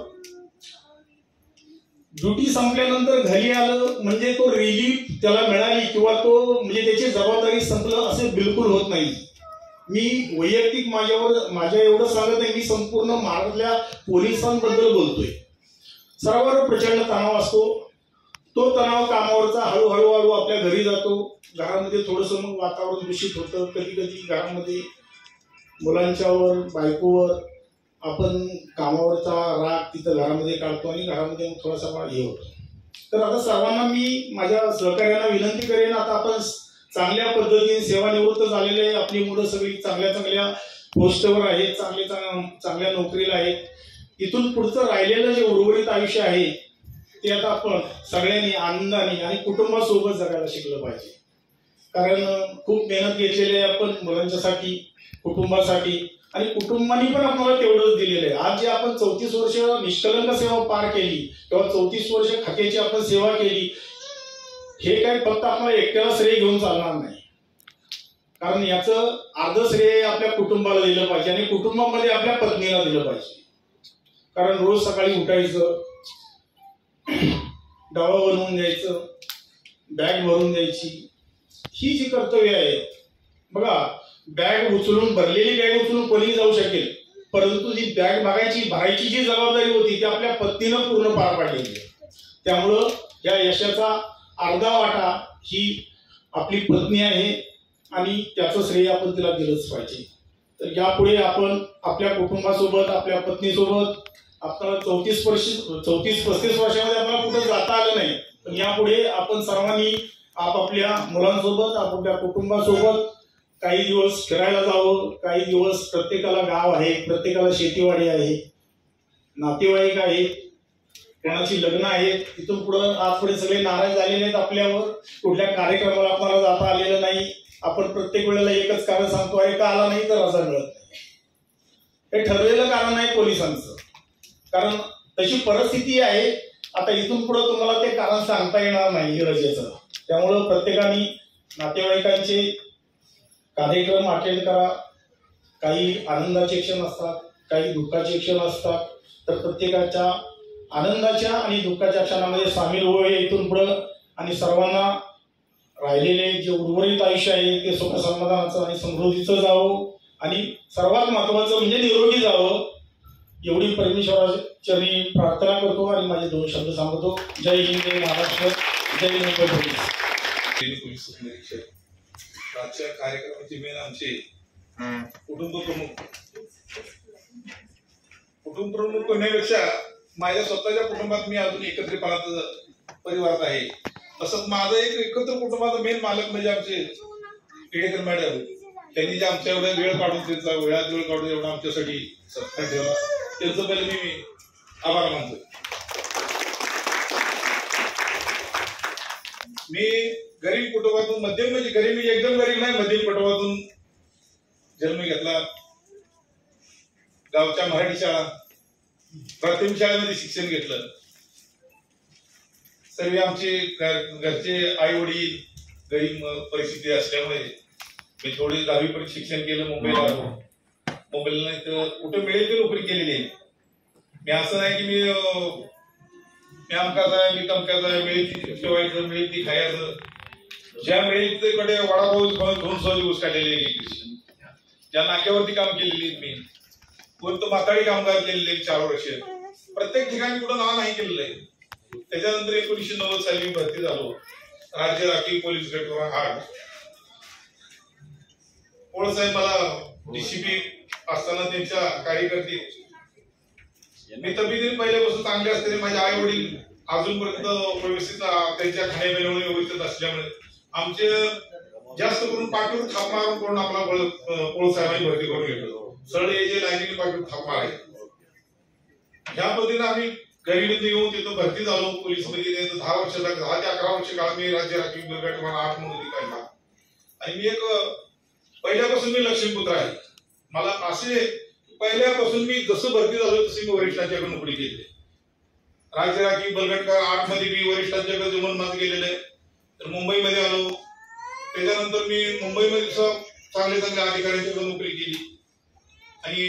ड्युटी संपल्यानंतर घरी आलं म्हणजे तो रिलीफ त्याला मिळाली किंवा तो म्हणजे त्याची जबाबदारी संपलं असे बिलकुल होत नाही. मी वैयक्तिक माझ्या एवढं सांगत नाही, मी संपूर्ण महाराष्ट्रातल्या पोलिसांबद्दल बोलतोय. सर्वांवर प्रचंड तणाव असतो. तो तणाव कामावरचा हळूहळू आपल्या घरी जातो. घरामध्ये थोडंसं मग वातावरण दूषित होतं. कधी कधी घरामध्ये मुलांच्यावर, बायकोवर आपण कामावरचा राग तिथं घरामध्ये काढतो आणि घरामध्ये मग थोडासा हे होतो. तर आता सर्वांना मी माझ्या सहकार्यांना विनंती करेन, आता आपण चांगल्या पद्धतीने सेवानिवृत्त झालेले, आपली मुलं सगळी चांगल्या चांगल्या पोस्टवर आहेत, चांगल्या नोकरीला आहेत. इथून पुढचं राहिलेलं जे उर्वरित आयुष्य आहे ते आता आपण सगळ्यांनी आनंदाने आणि कुटुंबासोबत जगायला शिकलं पाहिजे. कारण खूप मेहनत घेतलेली आहे आपण मुलांच्यासाठी, कुटुंबासाठी, आणि कुटुंबाने पण आपल्याला तेवढंच दिलेलं आहे. आज जे आपण 34 वर्ष निष्कलंक सेवा पार केली किंवा 34 वर्ष खात्याची आपण सेवा केली, हे काय फक्त आपल्याला एकट्याला श्रेय घेऊन चालणार नाही. कारण याचं अर्ध श्रेय आपल्या कुटुंबाला दिलं पाहिजे आणि कुटुंबामध्ये आपल्या पत्नीला दिलं पाहिजे. कारण रोज सकाळी उठायचं, डबा बनवून द्यायचं, बॅग भरून द्यायची, ही जी कर्तव्य आहे. बघा, बॅग उचलून, भरलेली बॅग उचलून कोणीही जाऊ शकेल, परंतु जी बॅग भरायची जी जबाबदारी होती ती आपल्या पत्नीनं पूर्ण पार पाडलेली आहे. त्यामुळं या यशाचा अर्धा वाटा ही आपली पत्नी आहे आणि त्याचं श्रेय आपण तिला दिलंच पाहिजे. तर यापुढे आपण आपल्या कुटुंबासोबत, आपल्या पत्नीसोबत, आपल्याला 34-35 वर्षामध्ये आपल्याला कुठं जाता आलं नाही, पण यापुढे आपण सर्वांनी आपापल्या मुलांसोबत, आपापल्या कुटुंबासोबत काही दिवस फिरायला जावं. काही दिवस प्रत्येकाला गाव आहे, प्रत्येकाला शेतीवाडी आहे, नातेवाईक आहेत, कोणाची लग्न आहेत. तिथून पुढं आजपुढे सगळे नाराज झालेले आहेत आपल्यावर. कुठल्या कार्यक्रमाला आपल्याला जाता आलेलं नाही. आपण प्रत्येक वेळेला एकच कारण सांगतो, आहे का आला नाही तर रजा मिळत नाही. हे ठरलेलं कारण आहे पोलिसांचं, कारण तशी परिस्थिती आहे. आता इथून पुढे तुम्हाला ते कारण सांगता येणार नाही रजेचं. त्यामुळं प्रत्येकाने नातेवाईकांचे कार्यक्रम अटेंड करा. काही आनंदाचे क्षण असतात, काही दुःखाचे क्षण असतात, तर प्रत्येकाच्या आनंदाच्या आणि दुःखाच्या क्षणामध्ये सामील होऊया इथून पुढं. आणि सर्वांना राहिलेले जे उर्वरित आयुष्य आहे ते सुख समाधानाचं आणि समृद्धीचं जावं आणि सर्वात महत्वाचं म्हणजे निरोगी जावं, एवढी परमेश्वराचरणी प्रार्थना करतो आणि माझे 2 शब्द सांगतो. जय हिंद, जय महाराष्ट्र, जय मुंबई पोलीस. आजच्या कार्यक्रमाची मेन आमचे कुटुंब प्रमुख होण्यापेक्षा माझ्या स्वतःच्या कुटुंबात मी अजून एकत्रितपणाचा परिवारात आहे. तसंच माझं एक एकत्र कुटुंबाचा मेन मालक म्हणजे आमचे केळेकर मॅडम. त्यांनी जे आमच्या एवढा वेळ काढून, त्यांचा वेळात वेळ काढून एवढा आमच्यासाठी सत्कार ठेवला, त्यांचं पहिले मी आभार मानतो. मी गरीब कुटुंबातून मध्यम म्हणजे गरीब म्हणजे एकदम गरीब नाही, मध्यम कुटुंबातून जन्म घेतला. गावच्या मराठी शाळा प्राथमिक शाळेमध्ये शिक्षण घेतलं. सर्व आमचे घरचे आई वडील गरीब परिस्थिती असल्यामुळे मी थोडी 10वी पर्यंत शिक्षण केलं. मुंबईला आलो. मुंबईला नाही तर कुठं मिळेल ती नोकरी केलेली आहे. मी असं नाही की मी आमकाच आहे, मी तमकाच आहे, मिळेल ती ठेवायचं, मिळेल ती खायचं. ज्या मिळेल तिकडे वडापाव दोन सहज ऊस काढलेले, ज्या नाक्यावरती काम केलेली मी, कोणतं माथाडी कामगार केलेले 4 वर्ष. प्रत्येक ठिकाणी कुठं नाव नाही केलेलं आहे. त्याच्यानंतर 1990 साली मी भरती झालो राज्य राखीव पोलीस गट 8. पोळसाहेब मला डीसीपी असताना त्यांच्या कार्यकर्ते मी तब्येतीने पहिल्यापासून चांगले असते. माझे आई वडील अजूनपर्यंत व्यवस्थित त्यांच्या खाण्यापिण्यामुळे व्यवस्थित असल्यामुळे आमचे जास्त करून पाठीवर थाप मारून करून आपला पोळसाहेबांनी भरती करून घेतलं. सरळ याचे लाईनीने पाठीवर थाप मारायचे. ह्या पद्धतीने आम्ही गरिबीतून येऊन तिथं भरती झालो पोलीसमध्ये. 10 वर्ष 10 ते 11 वर्ष काळ मी राज्य राखीव गट 8 मध्ये काढला. आणि मी एक पहिल्यापासून मी लक्ष्मीपुत्र आहे. मला असे पहिल्यापासून मी जसं भरती झालो तशी मी वरिष्ठांच्याकडे नोकरी केली. राज्य राखीव बलगट 8 मध्ये मी वरिष्ठांच्याकडे जमून माझं गेलेलं आहे. तर मुंबईमध्ये आलो. त्याच्यानंतर मी मुंबईमध्ये चांगल्या अधिकाऱ्यांच्याकडे नोकरी केली. आणि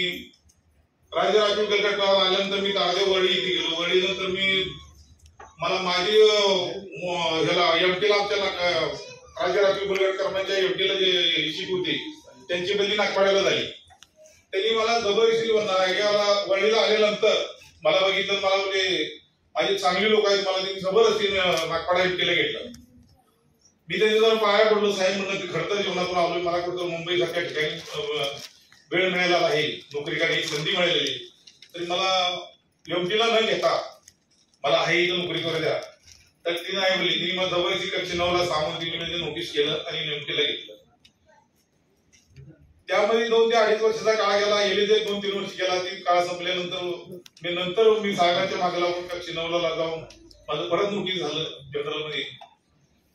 राज्य राखीव बलगट आल्यानंतर मी तारदेव वरळी इथे गेलो. वरळी नंतर मला माझी ह्याला एमटीला आमच्या राज्य राखीव बलगट कर्मचारी एमटीला जे शिक होते त्यांची बदली नागपाड्याला झाली. त्यांनी मला जबरदस्ती वरळीला आल्यानंतर मला बघितलं, मला म्हणजे माझे चांगले लोक आहेत, मला त्यांनी जबरदस्ती नागपाडा एमटीला घेतलं. मी त्यांच्या जरा पाया पडलो. साहेब म्हणलं की खरतर जीवनातून आलोय, मला कुठं मुंबई सारख्या ठिकाणी वेळ मिळाला आहे, नोकरी करण्याची संधी मिळालेली, तरी मला एमटीला न घेता मला आहे इथं नोकरी करू द्या. तर ती नाही बोलली. तिने मला जबरदस्ती कक्षी 9ला सामोर दिली, नोटीस केलं आणि एमटीला घेतलं. त्यामध्ये 2 ते 2.5 वर्षाचा काळ गेला. एलिजे 2-3 वर्ष गेला. ती काळ संपल्यानंतर मी साहेबांच्या मागे लागून कक्षी 9ला जाऊन माझं परत नोटीस झालं जनरलमध्ये.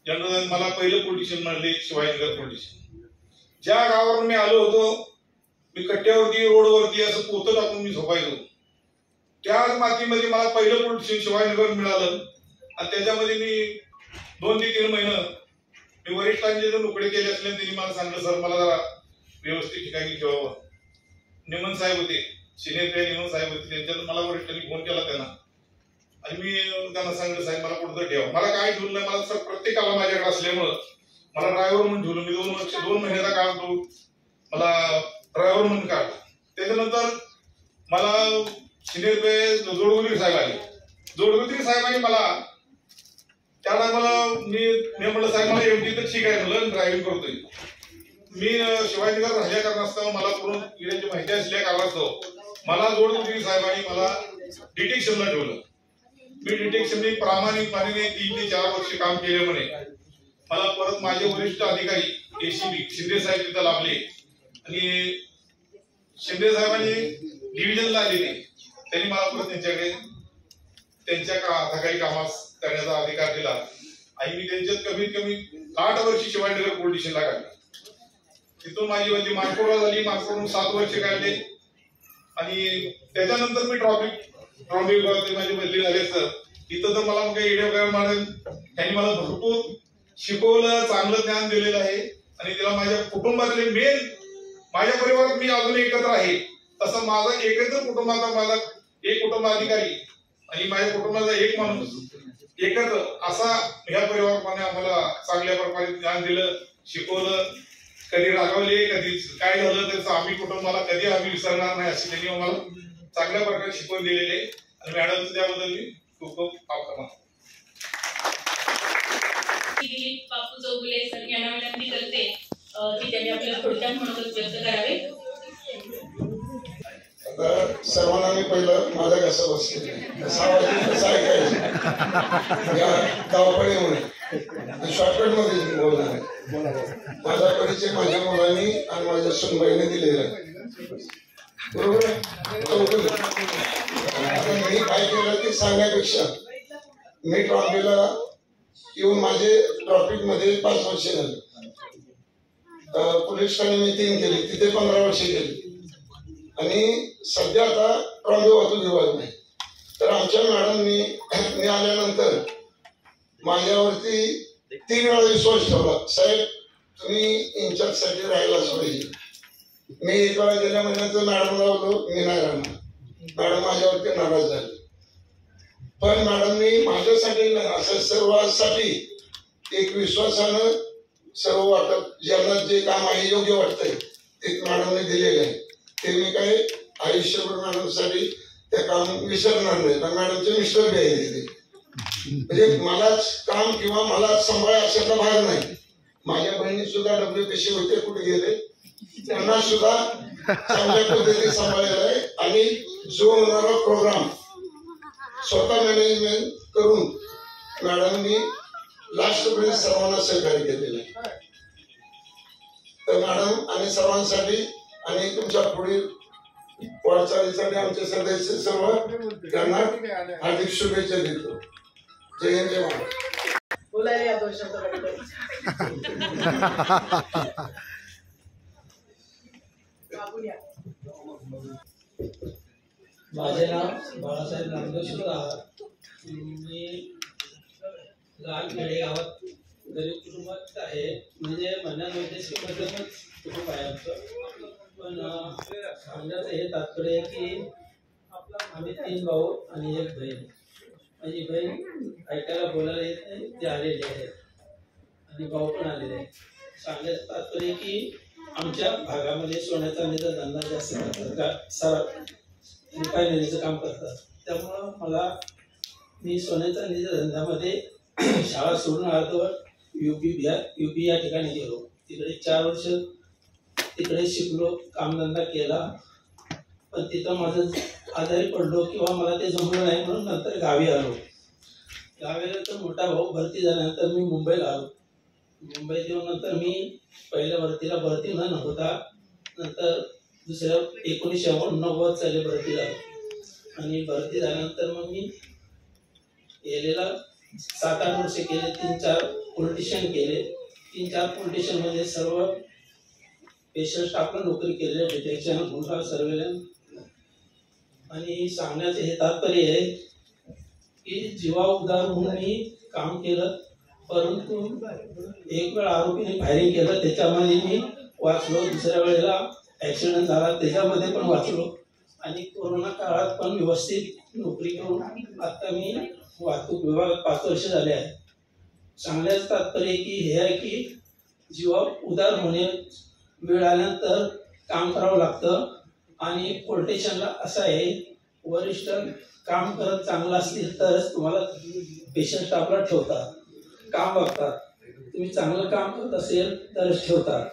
जनरल मला पहिलं पोलिटिशियन मिळाले शिवाजीनगर पोलिटिशियन. ज्या गावावरून मी आलो होतो मी कट्ट्यावरती रोडवरती असं पोतं टाकून मी झोपायचो. त्याच मातीमध्ये मला पहिलं पोलिटिशियन शिवाजीनगर मिळालं. आणि त्याच्यामध्ये मी 2 ते 3 महिने मी वरिष्ठांचे जर नोकरी केली असल्याने त्यांनी मला सांगितलं, सर मला जरा व्यवस्थित ठिकाणी ठेवावं. निमन साहेब होते, सिनियर निमन साहेब होते, त्यांच्यात मला वरिष्ठांनी फोन केला त्यांना. आणि मी त्यांना सांगितलं, साहेब मला कुठं ठेवा. मला काय ठेवलं नाही. मला सर प्रत्येकाला माझ्याकडे असल्यामुळं मला ड्रायव्हर म्हणून ठेवलं. मी 2 महिन्याचा काळ तो मला ड्रायव्हर म्हणून काढला. त्याच्यानंतर मला सिनियर जोडगुत्री साहेब आले. जोडगुत्री साहेबांनी मला त्याला मी म्हटलं, साहेब मला एवढी तर ठीक आहे म्हणलं, ड्रायव्हिंग करतोय मी. शिवाजीनगर राहिल्या कारणास्तव मला पूर्ण क्रीडेची माहिती असल्या कारणास्तव मला जोडगुत्री साहेबांनी मला डिटेक्शनला ठेवलं. मी डिटेक्शनने प्रामाणिकपणे 3 ते 4 वर्ष काम केले म्हणे. मला परत माझे वरिष्ठ अधिकारी एसीपी शिंदे साहेब तिथं लाभले. आणि शिंदे साहेबांनी डिव्हिजनला आलेले, त्यांनी मला परत त्यांच्याकडे त्यांच्या हाताखाली कामास करण्याचा अधिकार दिला. आणि मी त्यांच्यात कमीत कमी 8 वर्ष शिवाजीनगर पोलिटिशियनला काढले. तिथून माझी बदली मानपूरला झाली. मानपूरहून 7 वर्ष काढले. आणि त्याच्यानंतर मी ट्रॉफिक माझी बदली झाली असतं. तिथं तर मला काही व्हिडिओ काय मॅडम त्यांनी मला भरपूर शिकवलं, चांगलं ज्ञान दिलेलं आहे. आणि तिला माझ्या कुटुंबातले मेन माझ्या परिवारात मी अजून एकत्र आहे तसं माझा एकत्र कुटुंबाचा माझा एक कुटुंबाधिकारी आणि माझ्या कुटुंबाचा एक माणूस एकत्र असा ह्या परिवाराने आम्हाला चांगल्या प्रकारे ज्ञान दिलं, शिकवलं. कधी रागवले, कधी काय झालं तर आम्ही कुटुंबाला कधी आम्ही विसरणार नाही अशी त्यांनी आम्हाला चांगल्या प्रकारे शिकवून दिलेले. आणि मॅडमचं त्याबद्दल मी खूप खूप आभार मानतो. बापू चौगुले सर यांना विनंती करते की त्यांनी आपल्याला थोडक्यात मनोगत व्यक्त करावे. आता सर्वांना मी पहिलं माझा कसा बसले कसा ऐकायचं या धावपळीमुळे शॉर्टकट मध्ये बोलणार आहे. माझा परिचय माझ्या मुलांनी आणि माझ्या सुनबाईने दिलेला आहे, बरोबर आहे. आता मी काय केलं ते सांगण्यापेक्षा मी ट्रॉफीला येऊन माझे ट्रॉफिकमध्ये 5 वर्ष झाले. पोलीस ठाणे मी 3 केले, तिथे 15 वर्ष गेली आणि सध्या आता ट्रॉफी वाहतूक विभाग नाही. तर आमच्या मॅडमनी मी आल्यानंतर माझ्यावरती 3 वेळा विश्वास ठेवला. साहेब तुम्ही इन्चार्जसाठी राहायलाच पाहिजे. मी 1 वेळा गेल्या महिन्याचं मॅडम लावलो, मी नाही राहणार. मॅडम माझ्यावरती नाराज झाली. पण मॅडमनी माझ्यासाठी असं सर्वांसाठी एक विश्वासानं सर्व वाटप ज्यांना जे काम आहे योग्य वाटतंय ते मॅडमने दिलेले आहे. ते मी काय आयुष्यभर मॅडमसाठी ते काम विसरणार नाही. पण मॅडमचे मिस्टर बी आहे तिथे. म्हणजे मलाच काम किंवा मलाच सांभाळ अशातला भाग नाही. माझ्या बहिणी सुद्धा WPC होते, कुठे गेले, त्यांना सुद्धा चांगल्या पद्धतीने सांभाळलेलं आहे. आणि जो होणारा प्रोग्राम स्वतः मॅनेजमेंट करून मॅडमनी लास्टपर्यंत सर्वांना सहकार्य केलेलं आहे. तर मॅडम आणि सर्वांसाठी आणि तुमच्या पुढील वाटचालीसाठी आमचे सदस्य सर्व त्यांना हार्दिक शुभेच्छा देतो. जय हिंद, जय महाराष्ट्र. बोलायला या 2 शब्द. माझे नाव बाळासाहेब नामदेव सुतार. मी लहान खेडेगावात गरीब कुटुंबात आहे. म्हणजे म्हणण्यामध्ये श्रीमंतच कुटुंब आहे आमचं. पण सांगण्याचं हे तात्पर्य आहे की आम्ही 3 भाऊ आणि 1 बहीण. माझी बहीण ऐकायला बोलायला येत नाही, ते आलेले आहेत आणि भाऊ पण आलेले आहेत. सांगण्याचं तात्पर्य की आमच्या भागामध्ये सोन्या चांदीचा धंदा जास्त करतात, सराफ रिफायनरीचं काम करतात. त्यामुळं मी सोन्या चांदीच्या धंद्यामध्ये शाळा सोडून अर्धवट UP या ठिकाणी गेलो. तिकडे 4 वर्ष तिकडे शिकलो, कामधंदा केला. पण तिथं माझं आजारी पडलो किंवा मला ते जमलं नाही म्हणून नंतर गावी आलो. गावी आलो तर मोठा भाऊ भरती झाल्यानंतर मी मुंबईला आलो. मुंबईत येऊन नंतर मी पहिल्या भरतीला भरती न होता नंतर दुसऱ्या 1990 साली भरती झालो. आणि भरती झाल्यानंतर मग मी गेलेला 7-8 वर्ष केले. 3-4 पोलिटिशियन केले. 3-4 पोलिटिशियनमध्ये सर्व स्पेशल स्टाफला नोकरी केली, डिटेक्शन, गुन्हा सर्वेलन्स. आणि सांगण्याचे हे तात्पर्य आहे की जीवा उदार म्हणून मी काम केलं. परंतु 1 वेळा आरोपीने फायरिंग केलं, त्याच्यामध्ये मी वाचलो. दुसऱ्या वेळेला ॲक्सिडेंट झाला, त्याच्यामध्ये पण वाचलो. आणि कोरोना काळात पण व्यवस्थित नोकरी करून आता मी वाहतूक विभागात 5 वर्ष झाले आहे. सांगण्याचं तात्पर्य की हे आहे की जीवा उदार होणे, वेळ आल्यानंतर काम करावं लागतं. आणि पोलिटिशियनला असं आहे, वरिष्ठ काम करत चांगलं असतील तरच तुम्हाला पेशंट स्टाफला ठेवतात, काम बघतात. तुम्ही चांगलं काम करत असेल तरच ठेवतात.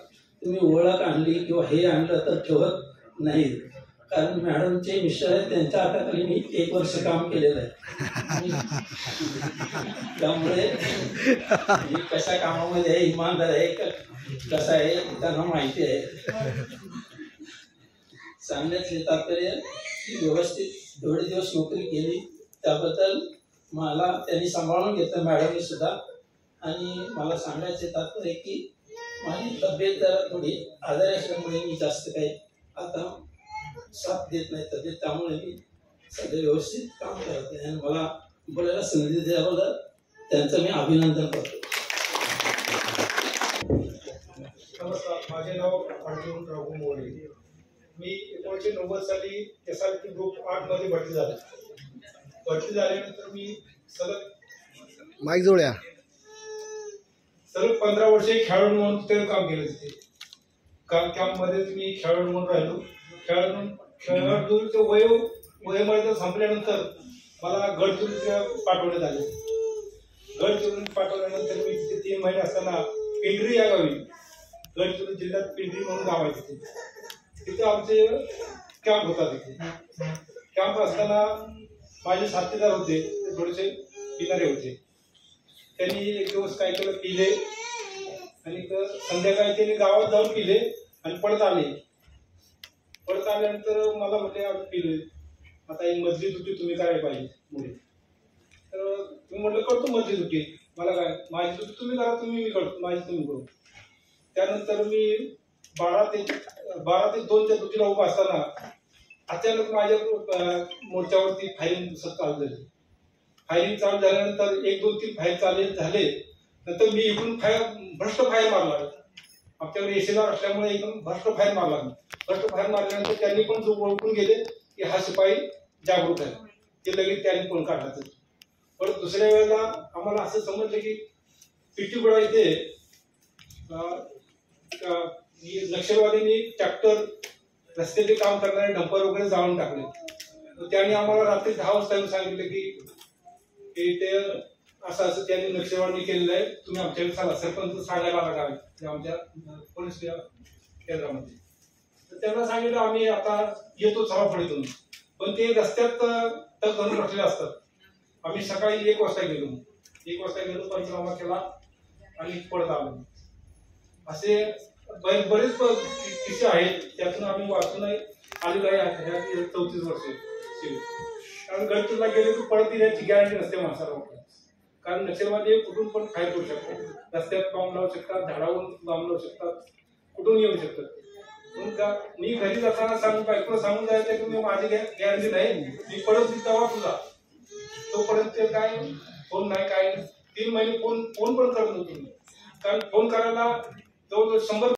तुम्ही ओळख आणली किंवा हे आणलं तर ठेवत नाही. कारण मॅडमचे मिस्टर आहेत, त्यांच्या हाताखाली मी 1 वर्ष काम केलेलं आहे. त्यामुळे कशा कामामध्ये इमानदार आहे कसं आहे त्यांना माहिती आहे. सांगण्याचे तात्पर्य की व्यवस्थित एवढे दिवस नोकरी केली त्याबद्दल मला त्यांनी सांभाळून घेतलं, मॅडमने सुद्धा. आणि मला सांगायचे तात्पर्य की माझी तब्येत जरा थोडी आजारी असल्यामुळे मी जास्त काही आता साथ देत नाही तब्येत. त्यामुळे मी सध्या व्यवस्थित काम करते आणि मला बोलायला संधी दिल्याबद्दल त्यांचं मी अभिनंदन करतो. नमस्कार, माझे नाव अर्जुन राघू मोरे. मी 1990 साली SRP ग्रुप 8 मध्ये भरती झालो. भरती झाल्यानंतर मी सलग माईक जोड्या 15 वर्षे खेळाडू म्हणून तिथे काम केलं. तिथे कॅम्पमध्ये मी खेळाडू म्हणून राहिलो. खेळाडूचं वयोमर्यादा संपल्यानंतर मला गडचिरोलीला पाठवण्यात आले. गडचिरोली पाठवल्यानंतर मी तिथे 3 महिने असताना पिंपरी या गावी, गडचिरोली जिल्ह्यात पिंपरी म्हणून गाव आहे तिथे आमचे कॅम्प होता. तिथे कॅम्प असताना माझे साथीदार होते, ते थोडेसे पिणारे होते. त्यांनी एक दिवस काय केलं, पिले आणि संध्याकाळी त्यांनी गावात जाऊन पिले आणि पळत आले. पळत आल्यानंतर मला म्हटले आम्ही पिलोय, आता ही मधली दुटी तुम्ही करायला पाहिजे पुढे. तर मी म्हटलं करतो मधली दुटी. मला काय माझी ड्युटी तुम्ही करा, तुम्ही मी करतो, माझी तुम्ही करू. त्यानंतर मी 12 ते 2च्या ड्युटीला उभा असताना अचानक माझ्या मोर्चावरती फायरिंग चालू झाली. फायरिंग चालू झाल्यानंतर 1, 2, 3 फायर झाले. नंतर मी इकडून भ्रष्ट फायर मारला. आमच्याकडे एसीदार असल्यामुळे एकदम भ्रष्ट फायर मारला. भ्रष्ट फायर मारल्यानंतर त्यांनी पण जो ओळखून गेले की हा शिपाई जागृत आहे, ते लगेच त्यांनी पण काढला. परत दुसऱ्या वेळेला आम्हाला असं समजलं की पिटीगुडा इथे नक्षलवादींनी ट्रॅक्टर, रस्त्याचे काम करणारे डंपर वगैरे जाळून टाकले. त्यांनी आम्हाला रात्री 10 वाजता येऊन सांगितलं की ते असं त्यांनी नक्षलवादी केलेलं आहे, तुम्ही आमच्याकडे चला, सरपंच सांगायला लागा आमच्या पोलीस केंद्रामध्ये. तर त्यांना सांगितलं आम्ही आता येतो चव्हाफळीतून, पण ते रस्त्यात तग धरून बसलेले असतात. आम्ही सकाळी 1 वाजता गेलो, पंचनामा केला आणि परत आलो. असे बरेच किस्से आहेत, त्यातून आम्ही वाचून आलेलो आहे. 34 वर्ष कारण गडचिरोलीला गेले की परत येण्याची गॅरंटी नसते माणसाला. कारण नक्षलवादी कुठून पण फायर करू शकतात, रस्त्यात बॉम्ब लावू शकतात, झाडावरून बॉम्ब लावू शकतात, कुठून येऊ शकतात. म्हणून का मी घरी जाताना बायकोला सांगून जायचं की माझी गॅरंटी नाही, मी परत तेव्हा तुझा तोपर्यंत ते काय फोन नाही, काय 3 महिने फोन पण करत नव्हतो. कारण फोन करायला जवळजवळ 100